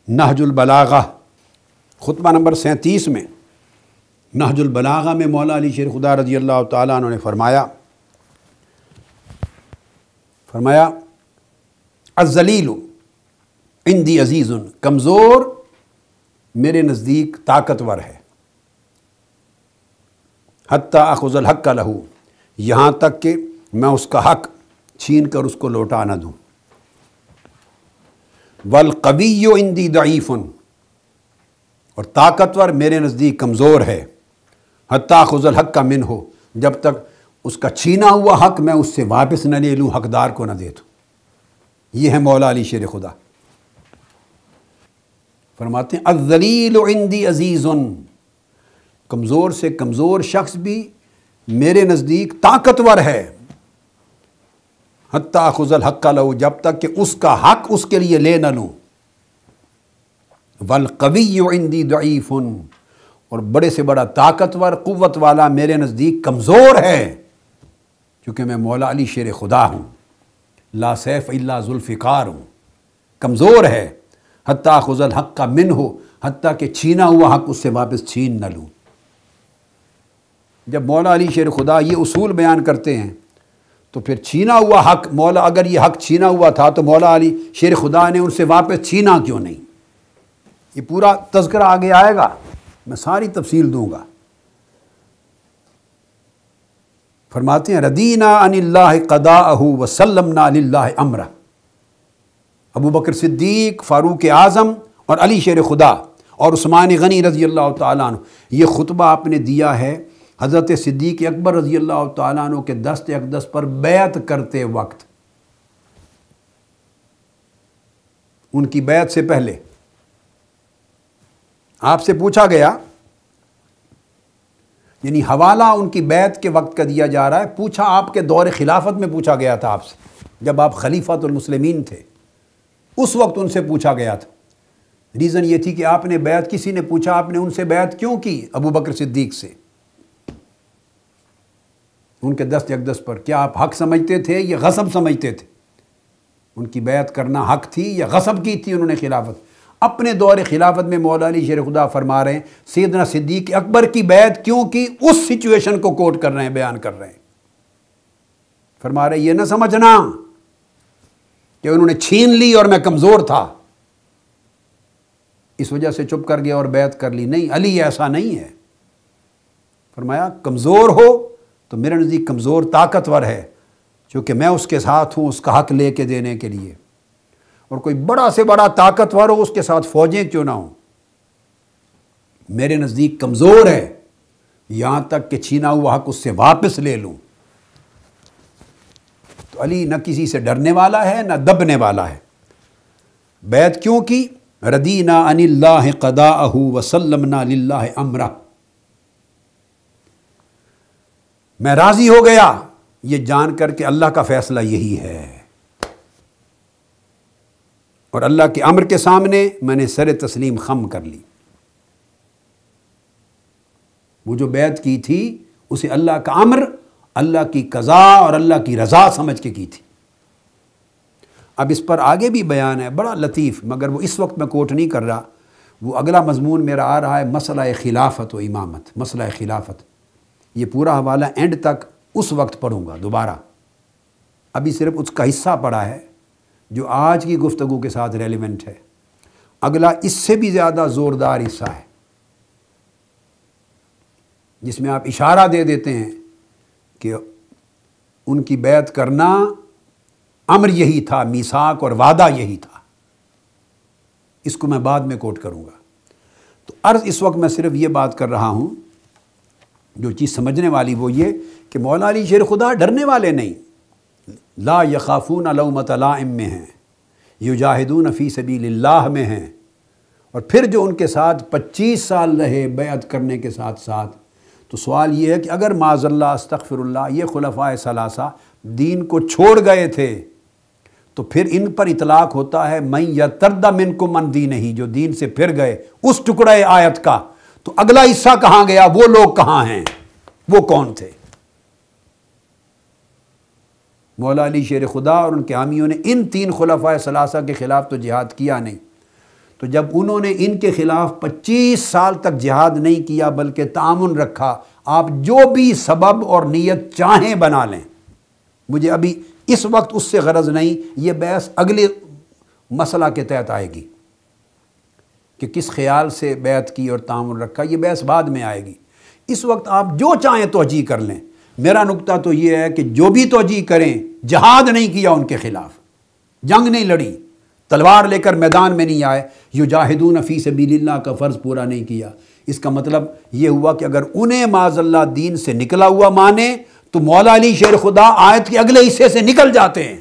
نہج البلاغہ خطبہ نمبر 37 میں، نہج البلاغہ میں مولا علی شیر خدا رضی اللہ تعالیٰ عنہ نے فرمایا الذلیل عندی عزیز، کمزور میرے نزدیک طاقتور ہے، حتی اخذ الحق لہ، یہاں تک کہ میں اس کا حق چھین کر اس کو لوٹا نہ دوں، والقوی عندی ضعیف، اور طاقتور میرے نزدیک کمزور ہے، حتی اخذ الحق منہ، جب تک اس کا چھینا ہوا حق میں اس سے واپس نہ لے لوں، حقدار کو نہ دے دوں۔ یہ ہے مولا علی شیر خدا۔ فرماتے ہیں الذلیل عندی عزیز، کمزور سے کمزور شخص بھی میرے نزدیک طاقتور ہے، حتیٰ آخذ الحق لہو، جب تک کہ اس کا حق اس کے لیے لے نہ لوں، والقوی عندی ضعیف، اور بڑے سے بڑا طاقتور قوت والا میرے نزدیک کمزور ہے، چونکہ میں مولا علی شیر خدا ہوں، لا سیف الا ذوالفقار ہوں، کمزور ہے۔ حتیٰ آخذ الحق منہ، حتیٰ کہ چھینا ہوا حق اس سے واپس چھین نہ لوں۔ جب مولا علی شیر خدا یہ اصول بیان کرتے ہیں تو پھر چھینا ہوا حق، مولا اگر یہ حق چھینا ہوا تھا تو مولا علی شیر خدا نے ان سے واپس چھینا کیوں نہیں؟ یہ پورا تذکرہ آگے آئے گا، میں ساری تفصیل دوں گا۔ فرماتے ہیں رضینا عن اللہ قضاءہ وسلمنا للہ امرہ۔ ابو بکر صدیق، فاروق اعظم اور علی شیر خدا اور عثمان غنی رضی اللہ تعالیٰ عنہ، یہ خطبہ آپ نے دیا ہے حضرت صدیق اکبر رضی اللہ تعالیٰ عنہ کے دست اقدس پر بیعت کرتے وقت، ان کی بیعت سے پہلے آپ سے پوچھا گیا، یعنی حوالہ ان کی بیعت کے وقت کا دیا جا رہا ہے، پوچھا آپ کے دور خلافت میں پوچھا گیا تھا آپ سے، جب آپ خلیفۃ المسلمین تھے اس وقت ان سے پوچھا گیا تھا۔ ریزن یہ تھی کہ آپ نے بیعت، کسی نے پوچھا آپ نے ان سے بیعت کیوں کی ابو بکر صدیق سے، ان کے دست اقدس پر؟ کیا آپ حق سمجھتے تھے یا غصب سمجھتے تھے؟ ان کی بیعت کرنا حق تھی یا غصب کی تھی انہوں نے خلافت؟ اپنے دور خلافت میں مولا علی شیر خدا فرما رہے ہیں سیدنا صدیق اکبر کی بیعت کیوں کی، اس سچویشن کو کوٹ کر رہے ہیں، بیان کر رہے ہیں۔ فرما رہے ہیں یہ نہ سمجھنا کہ انہوں نے چھین لی اور میں کمزور تھا اس وجہ سے چپ کر گیا اور بیعت کر لی، نہیں، علی ایسا نہیں ہے۔ فرمایا کمزور ہو تو میرے نزدیک کمزور طاقتور ہے، چونکہ میں اس کے ساتھ ہوں اس کا حق لے کے دینے کے لیے، اور کوئی بڑا سے بڑا طاقتور ہو اس کے ساتھ فوجیں کیوں نہ ہوں، میرے نزدیک کمزور ہے، یہاں تک کہ چھینا ہوا حق اس سے واپس لے لوں۔ تو علی نہ کسی سے ڈرنے والا ہے نہ دبنے والا ہے۔ بیعت کیوں کی؟ رضینا عن اللہ قضاءہ وسلمنا للہ امرہ، میں راضی ہو گیا یہ جان کر کہ اللہ کا فیصلہ یہی ہے، اور اللہ کے امر کے سامنے میں نے سر تسلیم خم کر لی۔ وہ جو بیعت کی تھی اسے اللہ کا امر، اللہ کی قضا اور اللہ کی رضا سمجھ کے کی تھی۔ اب اس پر آگے بھی بیان ہے بڑا لطیف، مگر وہ اس وقت میں کوٹ نہیں کر رہا، وہ اگلا مضمون میرا آ رہا ہے مسئلہ خلافت و امامت، مسئلہ خلافت۔ یہ پورا حوالہ اینڈ تک اس وقت پڑھوں گا دوبارہ، ابھی صرف اس کا حصہ پڑھا ہے جو آج کی گفتگو کے ساتھ ریلیونٹ ہے۔ اگلا اس سے بھی زیادہ زوردار حصہ ہے جس میں آپ اشارہ دے دیتے ہیں کہ ان کی بیعت کرنا امر یہی تھا، میثاق اور وعدہ یہی تھا۔ اس کو میں بعد میں کوٹ کروں گا۔ تو عرض اس وقت میں صرف یہ بات کر رہا ہوں، جو چیز سمجھنے والی وہ یہ کہ مولا علی شیر خدا ڈرنے والے نہیں، لا یخافون لومۃ لائم میں ہیں، یجاہدون فی سبیل اللہ میں ہیں، اور پھر جو ان کے ساتھ 25 سال رہے بیعت کرنے کے ساتھ ساتھ۔ تو سوال یہ ہے کہ اگر معاذ اللہ استغفر اللہ یہ خلفائے ثلاثہ دین کو چھوڑ گئے تھے تو پھر ان پر اطلاق ہوتا ہے من یرتد منکم عن دینہ، جو دین سے پھر گئے، اس ٹکڑے آیت کا۔ تو اگلا حصہ کہاں گیا؟ وہ لوگ کہاں ہیں؟ وہ کون تھے؟ مولا علی شیر خدا اور ان کے حامیوں نے ان 3 خلفائے ثلاثہ کے خلاف تو جہاد کیا نہیں، تو جب انہوں نے ان کے خلاف 25 سال تک جہاد نہیں کیا بلکہ تعاون رکھا، آپ جو بھی سبب اور نیت چاہیں بنا لیں، مجھے ابھی اس وقت اس سے غرض نہیں، یہ بحث اگلے مسئلہ کے تحت آئے گی کہ کس خیال سے بیعت کی اور تعاون رکھا، یہ بحث بعد میں آئے گی۔ اس وقت آپ جو چاہیں توجیہ کر لیں، میرا نقطہ تو یہ ہے کہ جو بھی توجیہ کریں، جہاد نہیں کیا ان کے خلاف، جنگ نہیں لڑی، تلوار لے کر میدان میں نہیں آئے، یجاہدون فی سبیل اللہ کا فرض پورا نہیں کیا۔ اس کا مطلب یہ ہوا کہ اگر انہیں معاذ اللہ دین سے نکلا ہوا مانے تو مولا علی شیر خدا آیت کے اگلے حصے سے نکل جاتے ہیں،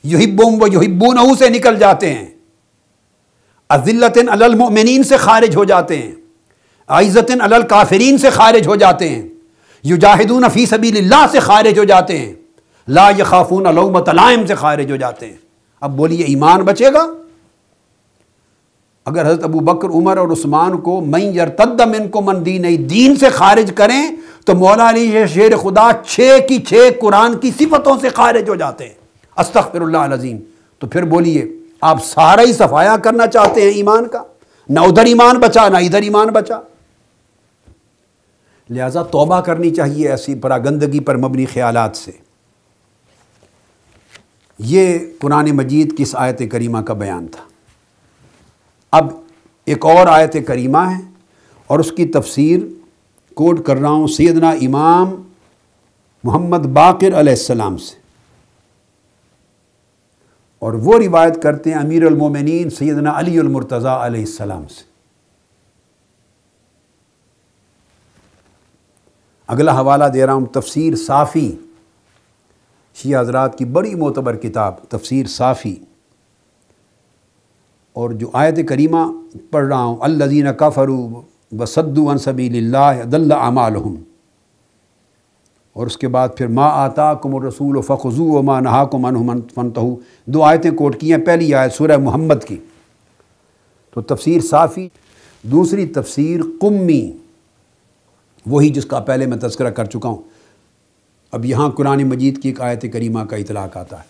یحبہم و یحبونہ سے نکل جاتے ہیں، اذلۃ علی المؤمنین سے خارج ہو جاتے ہیں، عزت علی الکافرین سے خارج ہو جاتے ہیں، یجاہدون فی سبیل اللہ سے خارج ہو جاتے ہیں، لا یخافون لومۃ لائم سے خارج ہو جاتے ہیں۔ اب بولیے ایمان بچے گا؟ اگر حضرت ابو بکر، عمر اور عثمان کو من یرتد منکم عن دینہ دین سے خارج کریں تو مولا علی شیر خدا 6 کی 6 قرآن کی صفتوں سے خارج ہو جاتے ہیں۔ استغفر اللہ العظیم۔ تو پھر بولیے آپ سارا ہی صفایا کرنا چاہتے ہیں ایمان کا؟ نہ ادھر ایمان بچا نہ ادھر ایمان بچا۔ لہذا توبہ کرنی چاہیے ایسی پراگندگی پر مبنی خیالات سے۔ یہ قرآن مجید کی اس آیت کریمہ کا بیان تھا۔ اب ایک اور آیت کریمہ ہے اور اس کی تفسیر کوٹ کر رہا ہوں سیدنا امام محمد باقر علیہ السلام سے، اور وہ روایت کرتے ہیں امیر المومنین سیدنا علی المرتضیٰ علیہ السلام سے۔ اگلا حوالہ دے رہا ہوں تفسیر صافی، شیعہ حضرات کی بڑی معتبر کتاب تفسیر صافی، اور جو آیت کریمہ پڑھ رہا ہوں الذین کفروا وصدوا عن سبیل اللہ ضل اعمالہم، اور اس کے بعد پھر ما آتاکم الرسول فخذوہ وما نہاکم عنہ فانتہوا، 2 آیتیں کوٹ کی ہیں۔ پہلی آیت سورہ محمد کی، تو تفسیر صافی۔ دوسری تفسیر قمی، وہی جس کا پہلے میں تذکرہ کر چکا ہوں۔ اب یہاں قرآن مجید کی ایک آیت کریمہ کا اطلاق آتا ہے۔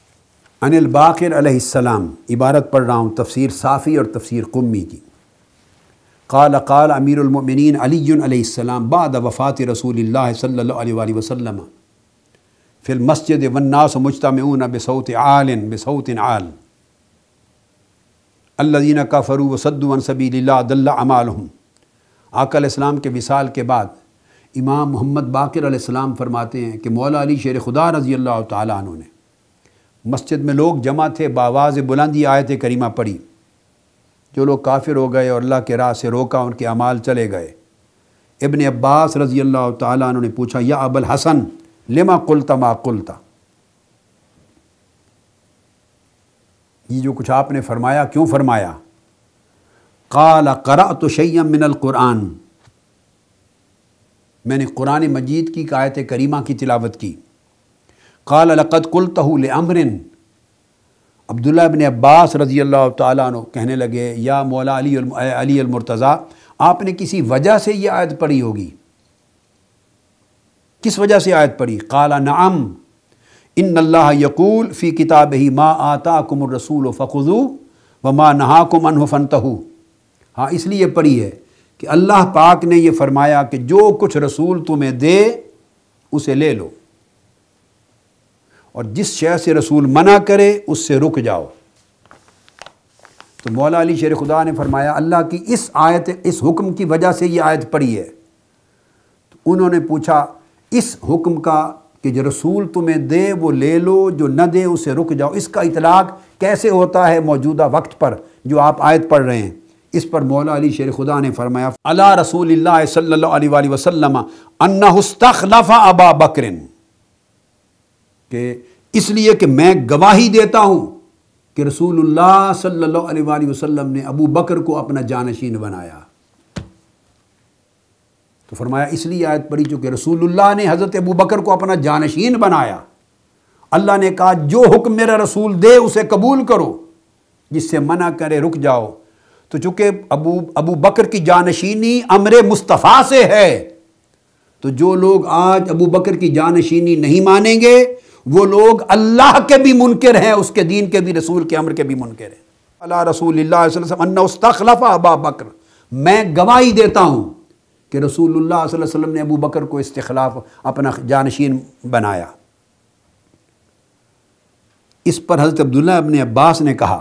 عن الباقر علیہ السلام، عبارت پڑھ رہا ہوں تفسیر صافی اور تفسیر قمی کی۔ قال امیر المؤمنین علی علیہ السلام بعد وفات رسول اللہ صلی اللہ علیہ وآلہ وسلم فی المسجد والناس مجتمعون بصوت عال الذین کفروا وصدوا عن سبیل اللہ ضل اعمالہم۔ آقا علیہ السلام کے وصال کے بعد امام محمد باقر علیہ السلام فرماتے ہیں کہ مولا علی شیر خدا رضی اللہ تعالیٰ عنہ نے مسجد میں لوگ جمع تھے، بآواز بلندی آیت کریمہ پڑھی۔ جو لوگ کافر ہو گئے اور اللہ کے راہ سے روکا ان کے اعمال چلے گئے۔ ابن عباس رضی اللہ تعالیٰ عنہ نے پوچھا یا ابا الحسن لما قلت ما قلت، یہ جو کچھ آپ نے فرمایا کیوں فرمایا؟ قال قرأت شیئا من القرآن، میں نے قرآن مجید کی آیت کریمہ کی تلاوت کی۔ قال لقد قلتہ لامر، عبداللہ ابن عباس رضی اللہ تعالیٰ عنہ کہنے لگے یا مولا علی المرتضیٰ، آپ نے کسی وجہ سے یہ آیت پڑھی ہوگی، کس وجہ سے آیت پڑھی؟ قال نعم ان اللہ یقول فی کتابہ ما آتاکم الرسول فخذوہ وما نہاکم عنہ فانتہوا۔ ہاں اس لیے پڑھی ہے کہ اللہ پاک نے یہ فرمایا کہ جو کچھ رسول تمہیں دے اسے لے لو، اور جس شے سے رسول منع کرے اس سے رک جاؤ۔ تو مولا علی شیر خدا نے فرمایا اللہ کی اس حکم کی وجہ سے یہ آیت پڑھی ہے۔ تو انہوں نے پوچھا اس حکم کا کہ جو رسول تمہیں دے وہ لے لو، جو نہ دے اسے رک جاؤ، اس کا اطلاق کیسے ہوتا ہے موجودہ وقت پر جو آپ آیت پڑھ رہے ہیں؟ اس پر مولا علی شیر خدا نے فرمایا علی رسول اللہ صلی اللہ علیہ وآلہ وسلم انہ استخلف ابا بکر، کہ اس لیے کہ میں گواہی دیتا ہوں کہ رسول اللہ صلی اللہ علیہ وآلہ وسلم نے ابو بکر کو اپنا جانشین بنایا۔ تو فرمایا اس لیے آیت پڑھی چونکہ رسول اللہ نے حضرت ابو بکر کو اپنا جانشین بنایا۔ اللہ نے کہا جو حکم میرا رسول دے اسے قبول کرو، جس سے منع کرے رک جاؤ۔ تو چونکہ ابو بکر کی جانشینی امر مصطفیٰ سے ہے، تو جو لوگ آج ابو بکر کی جانشینی نہیں مانیں گے وہ لوگ اللہ کے بھی منکر ہیں، اس کے دین کے بھی، رسول کے امر کے بھی منکر ہیں۔ اللہ رسول اللہ صلی اللہ علیہ وسلم انہ استخلف ابا بکر، میں گواہی دیتا ہوں کہ رسول اللہ صلی اللہ علیہ وسلم نے ابو بکر کو استخلاف اپنا جانشین بنایا۔ اس پر حضرت عبداللہ ابن عباس نے کہا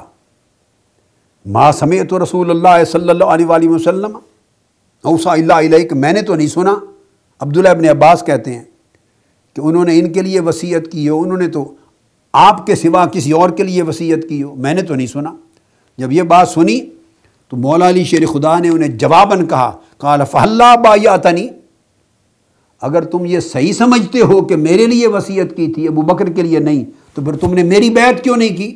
ما سمعت رسول اللہ صلی اللہ علیہ وآلہ وسلم اوصى الا الیک، میں نے تو نہیں سنا۔ عبداللہ ابن عباس کہتے ہیں کہ انہوں نے ان کے لیے وصیت کی ہو، انہوں نے تو آپ کے سوا کسی اور کے لیے وصیت کی ہو، میں نے تو نہیں سنا۔ جب یہ بات سنی تو مولا علی شیر خدا نے انہیں جواباً کہا قال فہلا بایعتنی، اگر تم یہ صحیح سمجھتے ہو کہ میرے لیے وصیت کی تھی ابو بکر کے لیے نہیں، تو پھر تم نے میری بیعت کیوں نہیں کی؟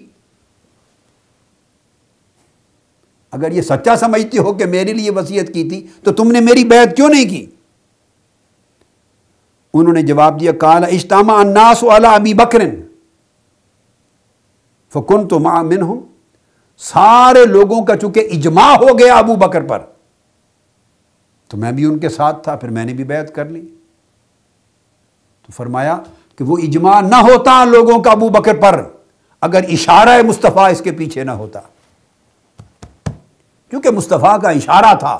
اگر یہ سچا سمجھتے ہو کہ میرے لیے وصیت کی تھی تو تم نے میری بیعت کیوں نہیں کی؟ انہوں نے جواب دیا قال اجتمع الناس علی ابی بکر، فکنت مع منہم، سارے لوگوں کا چونکہ اجماع ہو گیا ابو بکر پر تو میں بھی ان کے ساتھ تھا، پھر میں نے بھی بیعت کر لی۔ تو فرمایا کہ وہ اجماع نہ ہوتا لوگوں کا ابو بکر پر اگر اشارہ مصطفیٰ اس کے پیچھے نہ ہوتا، کیونکہ مصطفیٰ کا اشارہ تھا،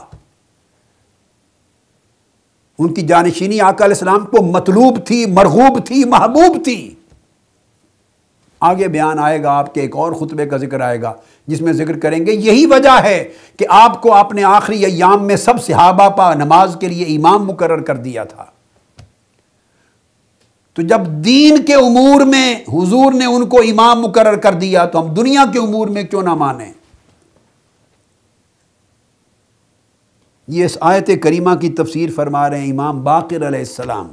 ان کی جانشینی آقا علیہ السلام کو مطلوب تھی، مرغوب تھی، محبوب تھی۔ آگے بیان آئے گا، آپ کے ایک اور خطبے کا ذکر آئے گا جس میں ذکر کریں گے یہی وجہ ہے کہ آپ کو اپنے آخری ایام میں سب صحابہ پر نماز کے لیے امام مقرر کر دیا تھا۔ تو جب دین کے امور میں حضور نے ان کو امام مقرر کر دیا تو ہم دنیا کے امور میں کیوں نہ مانیں؟ یہ اس آیت کریمہ کی تفسیر فرما رہے ہیں امام باقر علیہ السلام،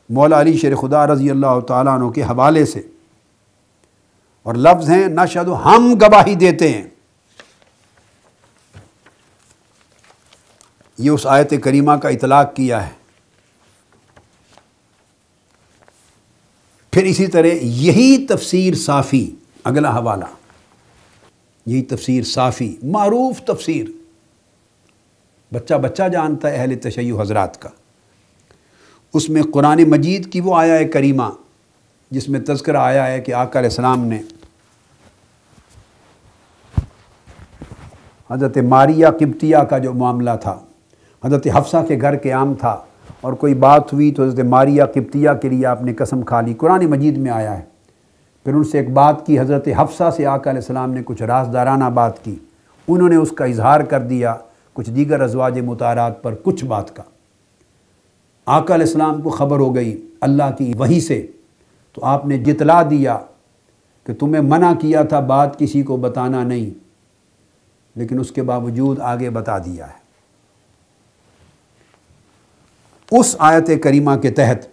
مولا علی شیر خدا رضی اللہ تعالیٰ عنہ کے حوالے سے، اور لفظ ہیں نشہد، ہم گواہی دیتے ہیں۔ یہ اس آیت کریمہ کا اطلاق کیا ہے۔ پھر اسی طرح یہی تفسیر صافی، اگلا حوالہ، یہی تفسیر صافی معروف تفسیر، بچہ جانتا ہے اہل تشیع حضرات کا، اس میں قرآن مجید کی وہ آیہ کریمہ جس میں تذکرہ آیا ہے کہ آقا علیہ السلام نے حضرت ماریہ قبطیہ کا جو معاملہ تھا، حضرت حفصہ کے گھر قیام تھا اور کوئی بات ہوئی تو حضرت ماریہ قبطیہ کے لیے آپ نے قسم کھا لی، قرآن مجید میں آیا ہے۔ پھر ان سے ایک بات کی، حضرت حفصہ سے آقا علیہ السلام نے کچھ رازدارانہ بات کی، انہوں نے اس کا اظہار کر دیا کچھ دیگر ازواج مطہرات پر کچھ بات کا۔ آقا علیہ السلام کو خبر ہو گئی اللہ کی وحی سے، تو آپ نے جتلا دیا کہ تمہیں منع کیا تھا بات کسی کو بتانا نہیں، لیکن اس کے باوجود آگے بتا دیا ہے۔ اس آیت کریمہ کے تحت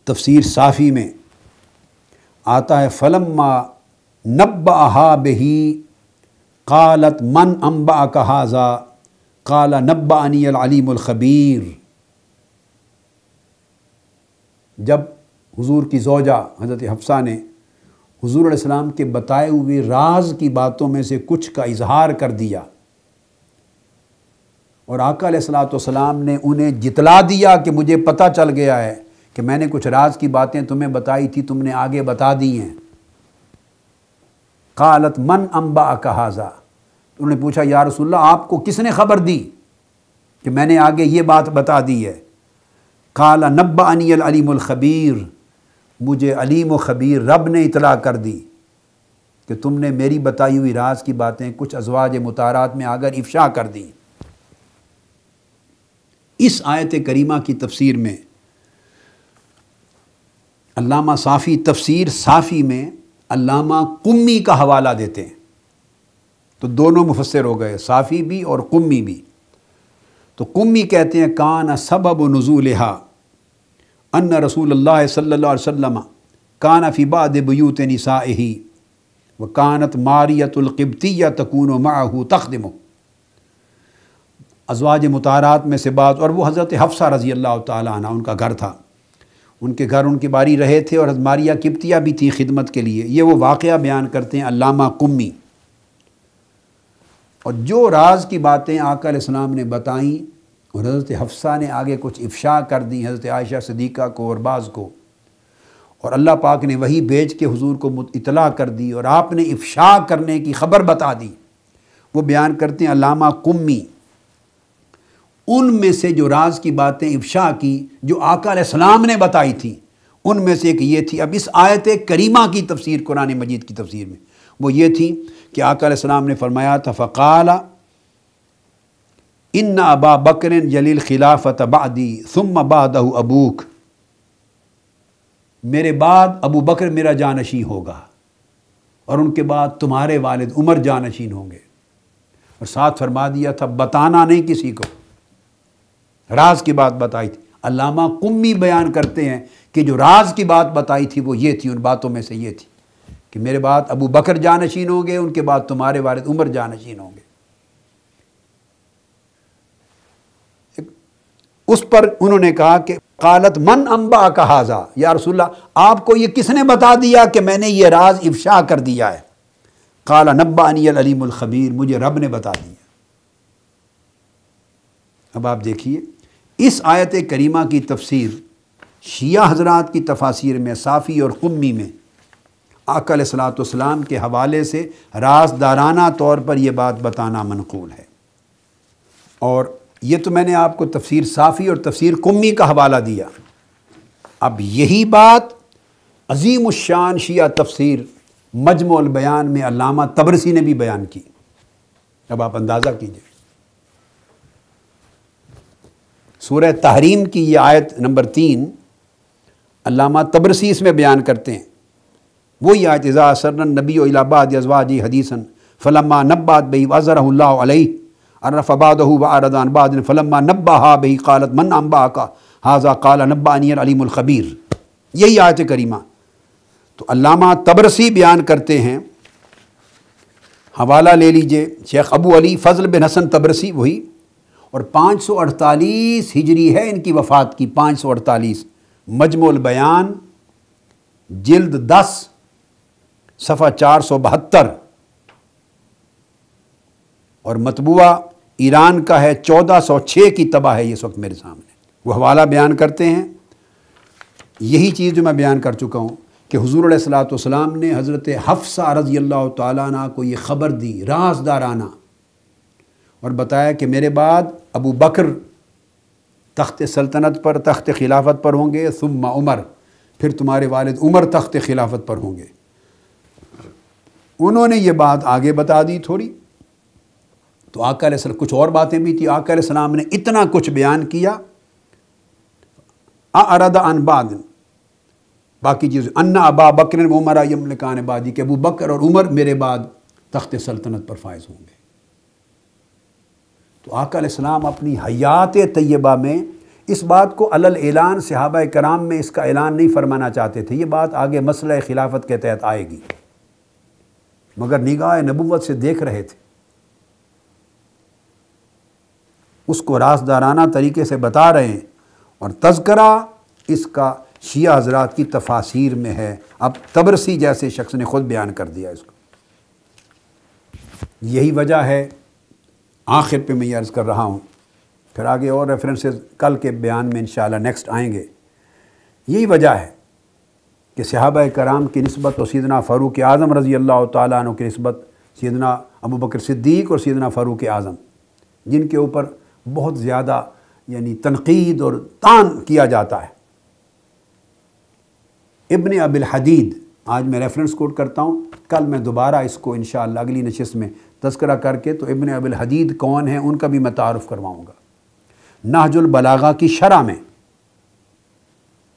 تفسیر صافی میں آتا ہے فلما نبأہا بہی قالت من انبأک ھذا قال نبأنی العلیم الخبیر۔ جب حضور کی زوجہ حضرت حفصہ نے حضور علیہ السلام کے بتائے ہوئے راز کی باتوں میں سے کچھ کا اظہار کر دیا اور آقا علیہ السلام نے انہیں جتلا دیا کہ مجھے پتہ چل گیا ہے کہ میں نے کچھ راز کی باتیں تمہیں بتائی تھی، تم نے آگے بتا دی ہیں۔ قالت من انبأک ھذا، انہوں نے پوچھا یا رسول اللہ آپ کو کس نے خبر دی کہ میں نے آگے یہ بات بتا دی ہے؟ قال نبأنی العلیم الخبیر، مجھے علیم و خبیر رب نے اطلاع کر دی کہ تم نے میری بتائی ہوئی راز کی باتیں کچھ ازواج مطہرات میں اگر افشا کر دی۔ اس آیت کریمہ کی تفسیر میں علامہ صافی تفسیر صافی میں علامہ قمی کا حوالہ دیتے ہیں، تو دونوں مفسر ہو گئے، صافی بھی اور قمی بھی۔ تو قمی کہتے ہیں کان سبب نزولہا ان رسول اللہ صلی اللہ علیہ وسلم کان فی بعض بیوت نسائہ وکانت ماریۃ القبطیہ تکون معہ تخدمہ، ازواج مطہرات میں سے بات، اور وہ حضرت حفصہ رضی اللہ تعالیٰ عنہ ان کا گھر تھا، ان کے گھر ان کی باری رہے تھے، اور حضرت ماریہ قبطیہ بھی تھی خدمت کے لیے۔ یہ وہ واقعہ بیان کرتے ہیں علامہ قمی۔ اور جو راز کی باتیں آقا علیہ السلام نے بتائیں اور حضرت حفصہ نے آگے کچھ افشا کر دی حضرت عائشہ صدیقہ کو اور بعض کو، اور اللہ پاک نے وہی بھیج کے حضور کو اطلاع کر دی اور آپ نے افشا کرنے کی خبر بتا دی، وہ بیان کرتے ہیں علامہ قمی۔ ان میں سے جو راز کی باتیں افشا کی جو آقا علیہ السلام نے بتائی تھی، ان میں سے ایک یہ تھی۔ اب اس آیت کریمہ کی تفسیر قرآن مجید کی تفسیر میں وہ یہ تھی کہ آقا علیہ السلام نے فرمایا تھا فقال ان ابا بکر جلیل خلافت بعدی ثم بعدہ ابوک، میرے بعد ابو بکر میرا جانشین ہوگا اور ان کے بعد تمہارے والد عمر جانشین ہوں گے، اور ساتھ فرما دیا تھا بتانا نہیں کسی کو، راز کی بات بتائی تھی۔ علامہ قمی بیان کرتے ہیں کہ جو راز کی بات بتائی تھی وہ یہ تھی، ان باتوں میں سے یہ تھی کہ میرے بعد ابو بکر جانشین ہوں گے، ان کے بعد تمہارے والد عمر جانشین ہوں گے۔ اس پر انہوں نے کہا کہ قالت من انبأک ھذا، یا رسول اللہ آپ کو یہ کس نے بتا دیا کہ میں نے یہ راز افشا کر دیا ہے؟ قال نبأنی العلیم الخبیر، مجھے رب نے بتا دیا۔ اب آپ دیکھیے اس آیت کریمہ کی تفسیر شیعہ حضرات کی تفاسیر میں صافی اور قمی میں آقا علیہ الصلوۃ والسلام کے حوالے سے رازدارانہ طور پر یہ بات بتانا منقول ہے۔ اور یہ تو میں نے آپ کو تفسیر صافی اور تفسیر قمی کا حوالہ دیا۔ اب یہی بات عظیم الشان شیعہ تفسیر مجموع البیان میں علامہ طبرسی نے بھی بیان کی۔ اب آپ اندازہ کیجئے، سورہ تحریم کی یہ آیت نمبر 3 علامہ طبرسی اس میں بیان کرتے ہیں، وہی آیت اذا اسر النبی الی بعض ازواجہ حدیثا فلما نبأت بہ وأظہرہ اللہ علیہ عرف بعضہ وأعرض عن بعض فلما نبأہا بہ قالت من انبأک ھذا قال نبأنی العلیم الخبیر، یہی آیت کریمہ۔ تو علامہ طبرسی بیان کرتے ہیں، حوالہ لے لیجئے شیخ ابو علی فضل بن حسن طبرسی، وہی، اور 548 ہجری ہے ان کی وفات کی، 548، مجموع البیان جلد 10 صفحہ 472، اور مطبوعہ ایران کا ہے 1406 کی طبع ہے اس وقت میرے سامنے۔ وہ حوالہ بیان کرتے ہیں، یہی چیز جو میں بیان کر چکا ہوں کہ حضور علیہ الصلوۃ والسلام نے حضرت حفصہ رضی اللہ تعالیٰ عنہ کو یہ خبر دی رازدارانہ، اور بتایا کہ میرے بعد ابو بکر تخت سلطنت پر، تخت خلافت پر ہوں گے، ثم عمر، پھر تمہارے والد عمر تخت خلافت پر ہوں گے۔ انہوں نے یہ بات آگے بتا دی تھوڑی، تو آقا علیہ السلام کچھ اور باتیں بھی تھی، آقا علیہ السلام نے اتنا کچھ بیان کیا، اعرض عن بعض، باقی چیز ان ابا بکر و عمر یملکان بعدی، کہ ابو بکر اور عمر میرے بعد تخت سلطنت پر فائز ہوں گے۔ تو آقا علیہ السلام اپنی حیات طیبہ میں اس بات کو علل اعلان صحابہ کرام میں اس کا اعلان نہیں فرمانا چاہتے تھے، یہ بات آگے مسئلہ خلافت کے تحت آئے گی، مگر نگاہ نبوت سے دیکھ رہے تھے، اس کو رازدارانہ طریقے سے بتا رہے ہیں، اور تذکرہ اس کا شیعہ حضرات کی تفاسیر میں ہے۔ اب طبرسی جیسے شخص نے خود بیان کر دیا اس کو۔ یہی وجہ ہے، آخر پہ میں یہ عرض کر رہا ہوں، پھر آگے اور ریفرنسز کل کے بیان میں انشاءاللہ نیکسٹ آئیں گے، یہی وجہ ہے کہ صحابہ کرام کی نسبت اور سیدنا فاروق اعظم رضی اللہ تعالیٰ عنہ کی نسبت سیدنا ابو بکر صدیق اور سیدنا فاروق اعظم، جن کے اوپر بہت زیادہ یعنی تنقید اور طعن کیا جاتا ہے۔ ابن ابی الحدید، آج میں ریفرنس کوٹ کرتا ہوں، کل میں دوبارہ اس کو انشاءاللہ اگلی نشست میں تذکرہ کر کے تو ابن ابی الحدید کون ہیں ان کا بھی میں تعارف کرواؤں گا۔ نہج البلاغہ کی شرح میں،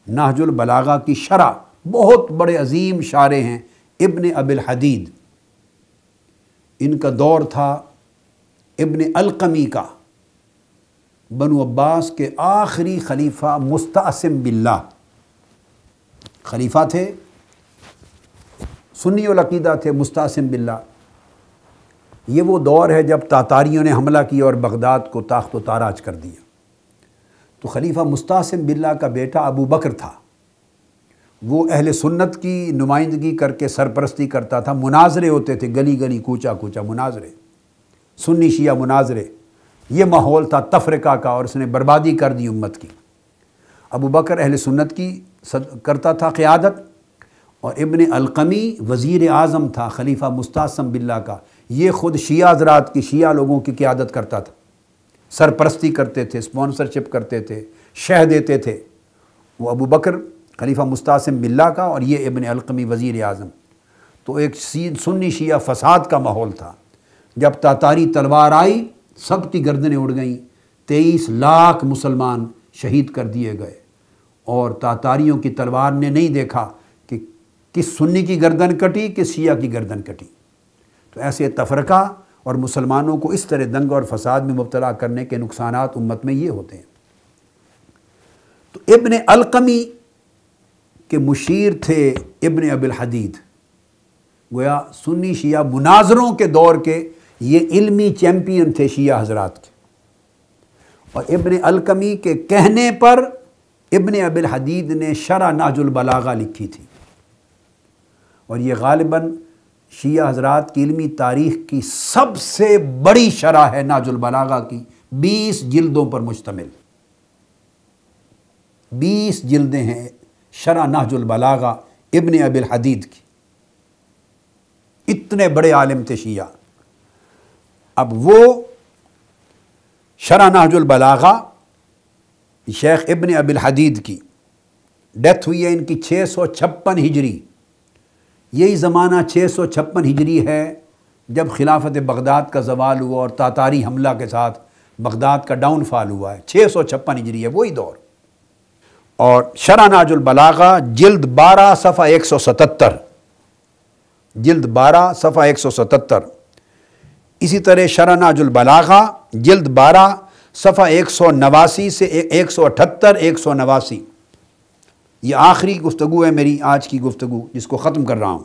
نہج البلاغہ کی شرح، بہت بڑے عظیم شارح ہیں ابن ابی الحدید، ان کا دور تھا ابن القمی کا، بنو عباس کے آخری خلیفہ مستعصم باللہ خلیفہ تھے، سنی العقیدہ تھے، مستعصم باللہ۔ یہ وہ دور ہے جب تاتاریوں نے حملہ کیا اور بغداد کو تاخت و تاراج کر دیا، تو خلیفہ مستعصم باللہ کا بیٹا ابو بکر تھا، وہ اہل سنت کی نمائندگی کر کے سرپرستی کرتا تھا، مناظرے ہوتے تھے گلی گلی کوچہ کوچہ، مناظرے، سنی شیعہ مناظرے، یہ ماحول تھا تفرقہ کا، اور اس نے بربادی کر دی امت کی۔ ابو بکر اہل سنت کی کرتا تھا قیادت، اور ابن القمی وزیر اعظم تھا خلیفہ مستعصم باللہ کا، یہ خود شیعہ حضرات کی، شیعہ لوگوں کی قیادت کرتا تھا، سرپرستی کرتے تھے، اسپانسرشپ کرتے تھے، شہ دیتے تھے، وہ ابو بکر خلیفہ مستعصم باللہ کا اور یہ ابن القمی وزیر اعظم۔ تو ایک سنی شیعہ فساد کا ماحول تھا۔ جب تاتاری تلوار آئی سب کی گردنیں اڑ گئیں، 23 لاکھ مسلمان شہید کر دیے گئے، اور تاتاریوں کی تلوار نے نہیں دیکھا کہ کس سنی کی گردن کٹی، کس شیعہ کی گردن کٹی۔ تو ایسے تفرقہ اور مسلمانوں کو اس طرح دنگ اور فساد میں مبتلا کرنے کے نقصانات امت میں یہ ہوتے ہیں۔ تو ابن القمی کے مشیر تھے ابن ابی الحدید، گویا سنی شیعہ مناظروں کے دور کے یہ علمی چیمپئن تھے شیعہ حضرات کے، اور ابن القمی کے کہنے پر ابن ابی الحدید نے شرح نہج البلاغہ لکھی تھی، اور یہ غالباً شیعہ حضرات کی علمی تاریخ کی سب سے بڑی شرح ہے نہج البلاغہ کی، 20 جلدوں پر مشتمل، 20 جلدیں ہیں شرح نہج البلاغہ ابن ابی الحدید کی۔ اتنے بڑے عالم تھے شیعہ۔ اب وہ شرح نہج البلاغہ شیخ ابن ابی الحدید کی ڈیتھ ہوئی ہے ان کی 656 ہجری۔ یہی زمانہ 656 ہجری ہے جب خلافت بغداد کا زوال ہوا اور تاتاری حملہ کے ساتھ بغداد کا ڈاؤن فال ہوا ہے، 656 ہجری ہے وہی دور۔ اور شرح نہج البلاغہ جلد 12 صفحہ 177، جلد 12 صفحہ 177۔ اسی طرح شرح نہج البلاغہ جلد 12 صفحہ 189 سے 178 189۔ یہ آخری گفتگو ہے میری آج کی گفتگو جس کو ختم کر رہا ہوں،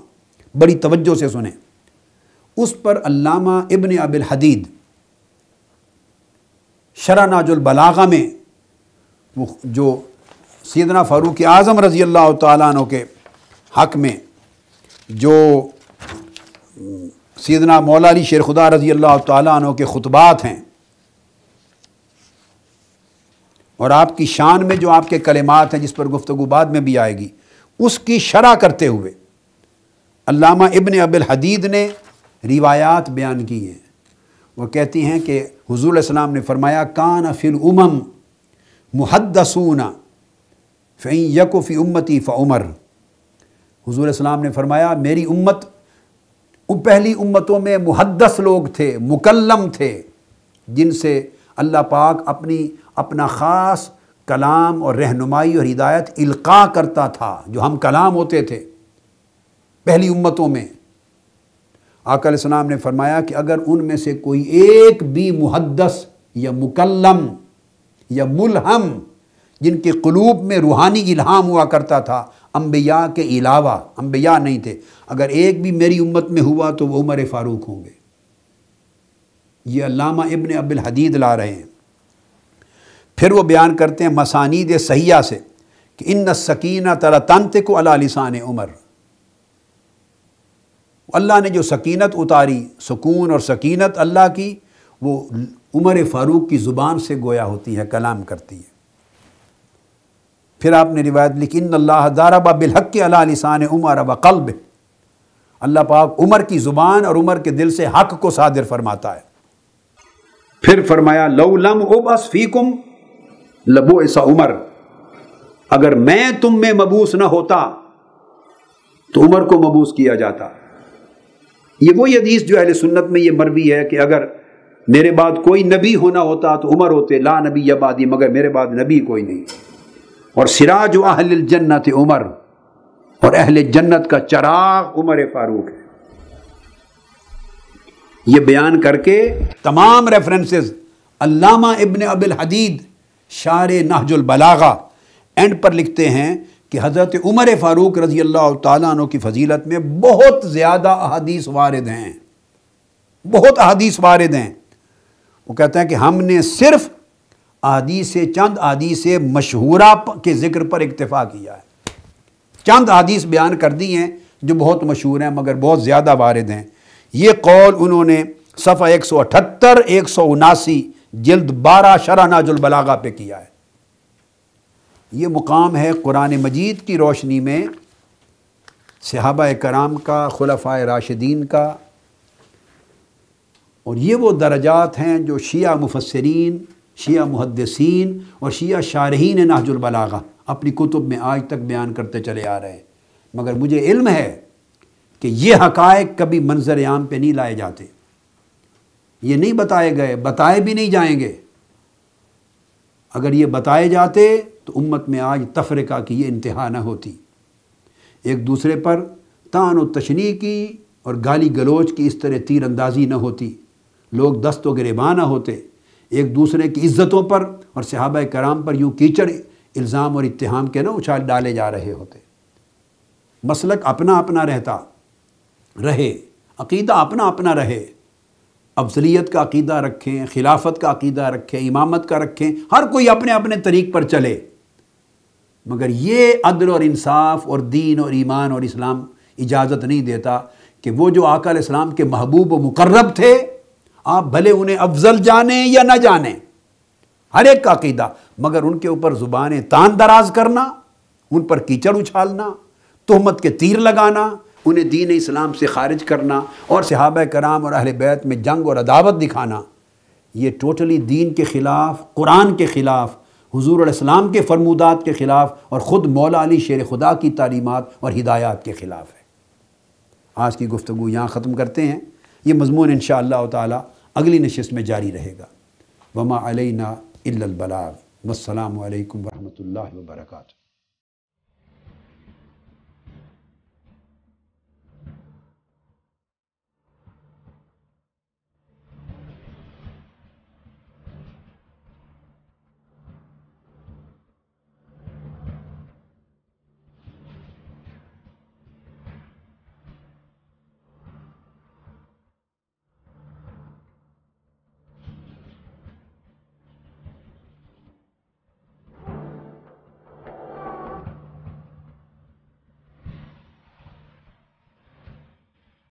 بڑی توجہ سے سنیں۔ اس پر علامہ ابن ابی الحدید شرح نہج البلاغہ میں وہ جو سیدنا فاروق اعظم رضی اللہ تعالیٰ عنہ کے حق میں جو سیدنا مولا علی شیر خدا رضی اللہ تعالیٰ عنہ کے خطبات ہیں، اور آپ کی شان میں جو آپ کے کلمات ہیں جس پر گفتگو بعد میں بھی آئے گی، اس کی شرح کرتے ہوئے علامہ ابن ابی الحدید نے روایات بیان کی ہیں۔ وہ کہتی ہیں کہ حضور علیہ السلام نے فرمایا کان فی الامم محدثون فإن یک فی امتی فعمر۔ حضور علیہ السلام نے فرمایا میری امت، پہلی امتوں میں محدث لوگ تھے، مکلم تھے، جن سے اللہ پاک اپنا خاص کلام اور رہنمائی اور ہدایت القاء کرتا تھا، جو ہم کلام ہوتے تھے پہلی امتوں میں۔ آقا علیہ السلام نے فرمایا کہ اگر ان میں سے کوئی ایک بھی محدث یا مکلم یا ملہم جن کے قلوب میں روحانی الہام ہوا کرتا تھا انبیاء کے علاوہ، انبیاء نہیں تھے، اگر ایک بھی میری امت میں ہوا تو وہ عمر فاروق ہوں گے۔ یہ علامہ ابن ابی الحدید لا رہے ہیں۔ پھر وہ بیان کرتے ہیں مسانید صحیحہ سے کہ ان السکینۃ لتنطق علی لسان عمر، اللہ نے جو سکینت اتاری، سکون اور سکینت اللہ کی، وہ عمر فاروق کی زبان سے گویا ہوتی ہے، کلام کرتی ہے۔ پھر آپ نے روایت لکھی ان اللہ ضرب بالحق علی لسان عمر وقلبہ، اللہ پاک عمر کی زبان اور عمر کے دل سے حق کو صادر فرماتا ہے۔ پھر فرمایا لو لم ابعث فیکم لبعث عمر، اگر میں تم میں مبعوث نہ ہوتا تو عمر کو مبعوث کیا جاتا۔ یہ وہی حدیث جو اہل سنت میں یہ مروی ہے کہ اگر میرے بعد کوئی نبی ہونا ہوتا تو عمر ہوتے، لا نبی بعدی، مگر میرے بعد نبی کوئی نہیں۔ اور سراج اہل الجنت عمر، اور اہل جنت کا چراغ عمر فاروق ہے۔ یہ بیان کر کے تمام ریفرنسز علامہ ابن ابی الحدید شارح نہج البلاغہ اینڈ پر لکھتے ہیں کہ حضرت عمر فاروق رضی اللہ تعالیٰ عنہ کی فضیلت میں بہت زیادہ احادیث وارد ہیں، بہت احادیث وارد ہیں۔ وہ کہتے ہیں کہ ہم نے صرف چند احادیث مشہورہ کے ذکر پر اکتفا کیا ہے، چند احادیث بیان کر دی ہیں جو بہت مشہور ہیں مگر بہت زیادہ وارد ہیں۔ یہ قول انہوں نے صفحہ 178 179 جلد 12 شرح نہج البلاغہ پہ کیا ہے۔ یہ مقام ہے قرآن مجید کی روشنی میں صحابہ کرام کا، خلفائے راشدین کا، اور یہ وہ درجات ہیں جو شیعہ مفسرین، شیعہ محدثین اور شیعہ شارحین نہج البلاغہ اپنی کتب میں آج تک بیان کرتے چلے آ رہے ہیں۔ مگر مجھے علم ہے کہ یہ حقائق کبھی منظر عام پہ نہیں لائے جاتے، یہ نہیں بتائے گئے، بتائے بھی نہیں جائیں گے۔ اگر یہ بتائے جاتے تو امت میں آج تفرقہ کی یہ انتہا نہ ہوتی، ایک دوسرے پر طعن و تشنیع کی اور گالی گلوچ کی اس طرح تیر اندازی نہ ہوتی، لوگ دست و گریباں نہ ہوتے، ایک دوسرے کی عزتوں پر اور صحابہ کرام پر یوں کیچڑ الزام اور اتہام کے نہ اچھال ڈالے جا رہے ہوتے۔ مسلک اپنا اپنا رہے، عقیدہ اپنا اپنا رہے، افضلیت کا عقیدہ رکھیں، خلافت کا عقیدہ رکھیں، امامت کا رکھیں، ہر کوئی اپنے اپنے طریق پر چلے، مگر یہ عدل اور انصاف اور دین اور ایمان اور اسلام اجازت نہیں دیتا کہ وہ جو آقا علیہ السلام کے محبوب و مقرب تھے، آپ بھلے انہیں افضل جانیں یا نہ جانیں، ہر ایک کا عقیدہ، مگر ان کے اوپر زبانیں تان دراز کرنا، ان پر کیچڑ اچھالنا، تہمت کے تیر لگانا، انہیں دین اسلام سے خارج کرنا اور صحابہ کرام اور اہل بیت میں جنگ اور عداوت دکھانا، یہ ٹوٹلی دین کے خلاف، قرآن کے خلاف، حضور علیہ السلام کے فرمودات کے خلاف اور خود مولا علی شیر خدا کی تعلیمات اور ہدایات کے خلاف ہے۔ آج کی گفتگو یہاں ختم کرتے ہیں، یہ مضمون انشاءاللہ تعالی اگلی نشست میں جاری رہے گا۔ وما علینا الا البلاغ، والسلام علیکم ورحمۃ اللہ وبرکاتہ۔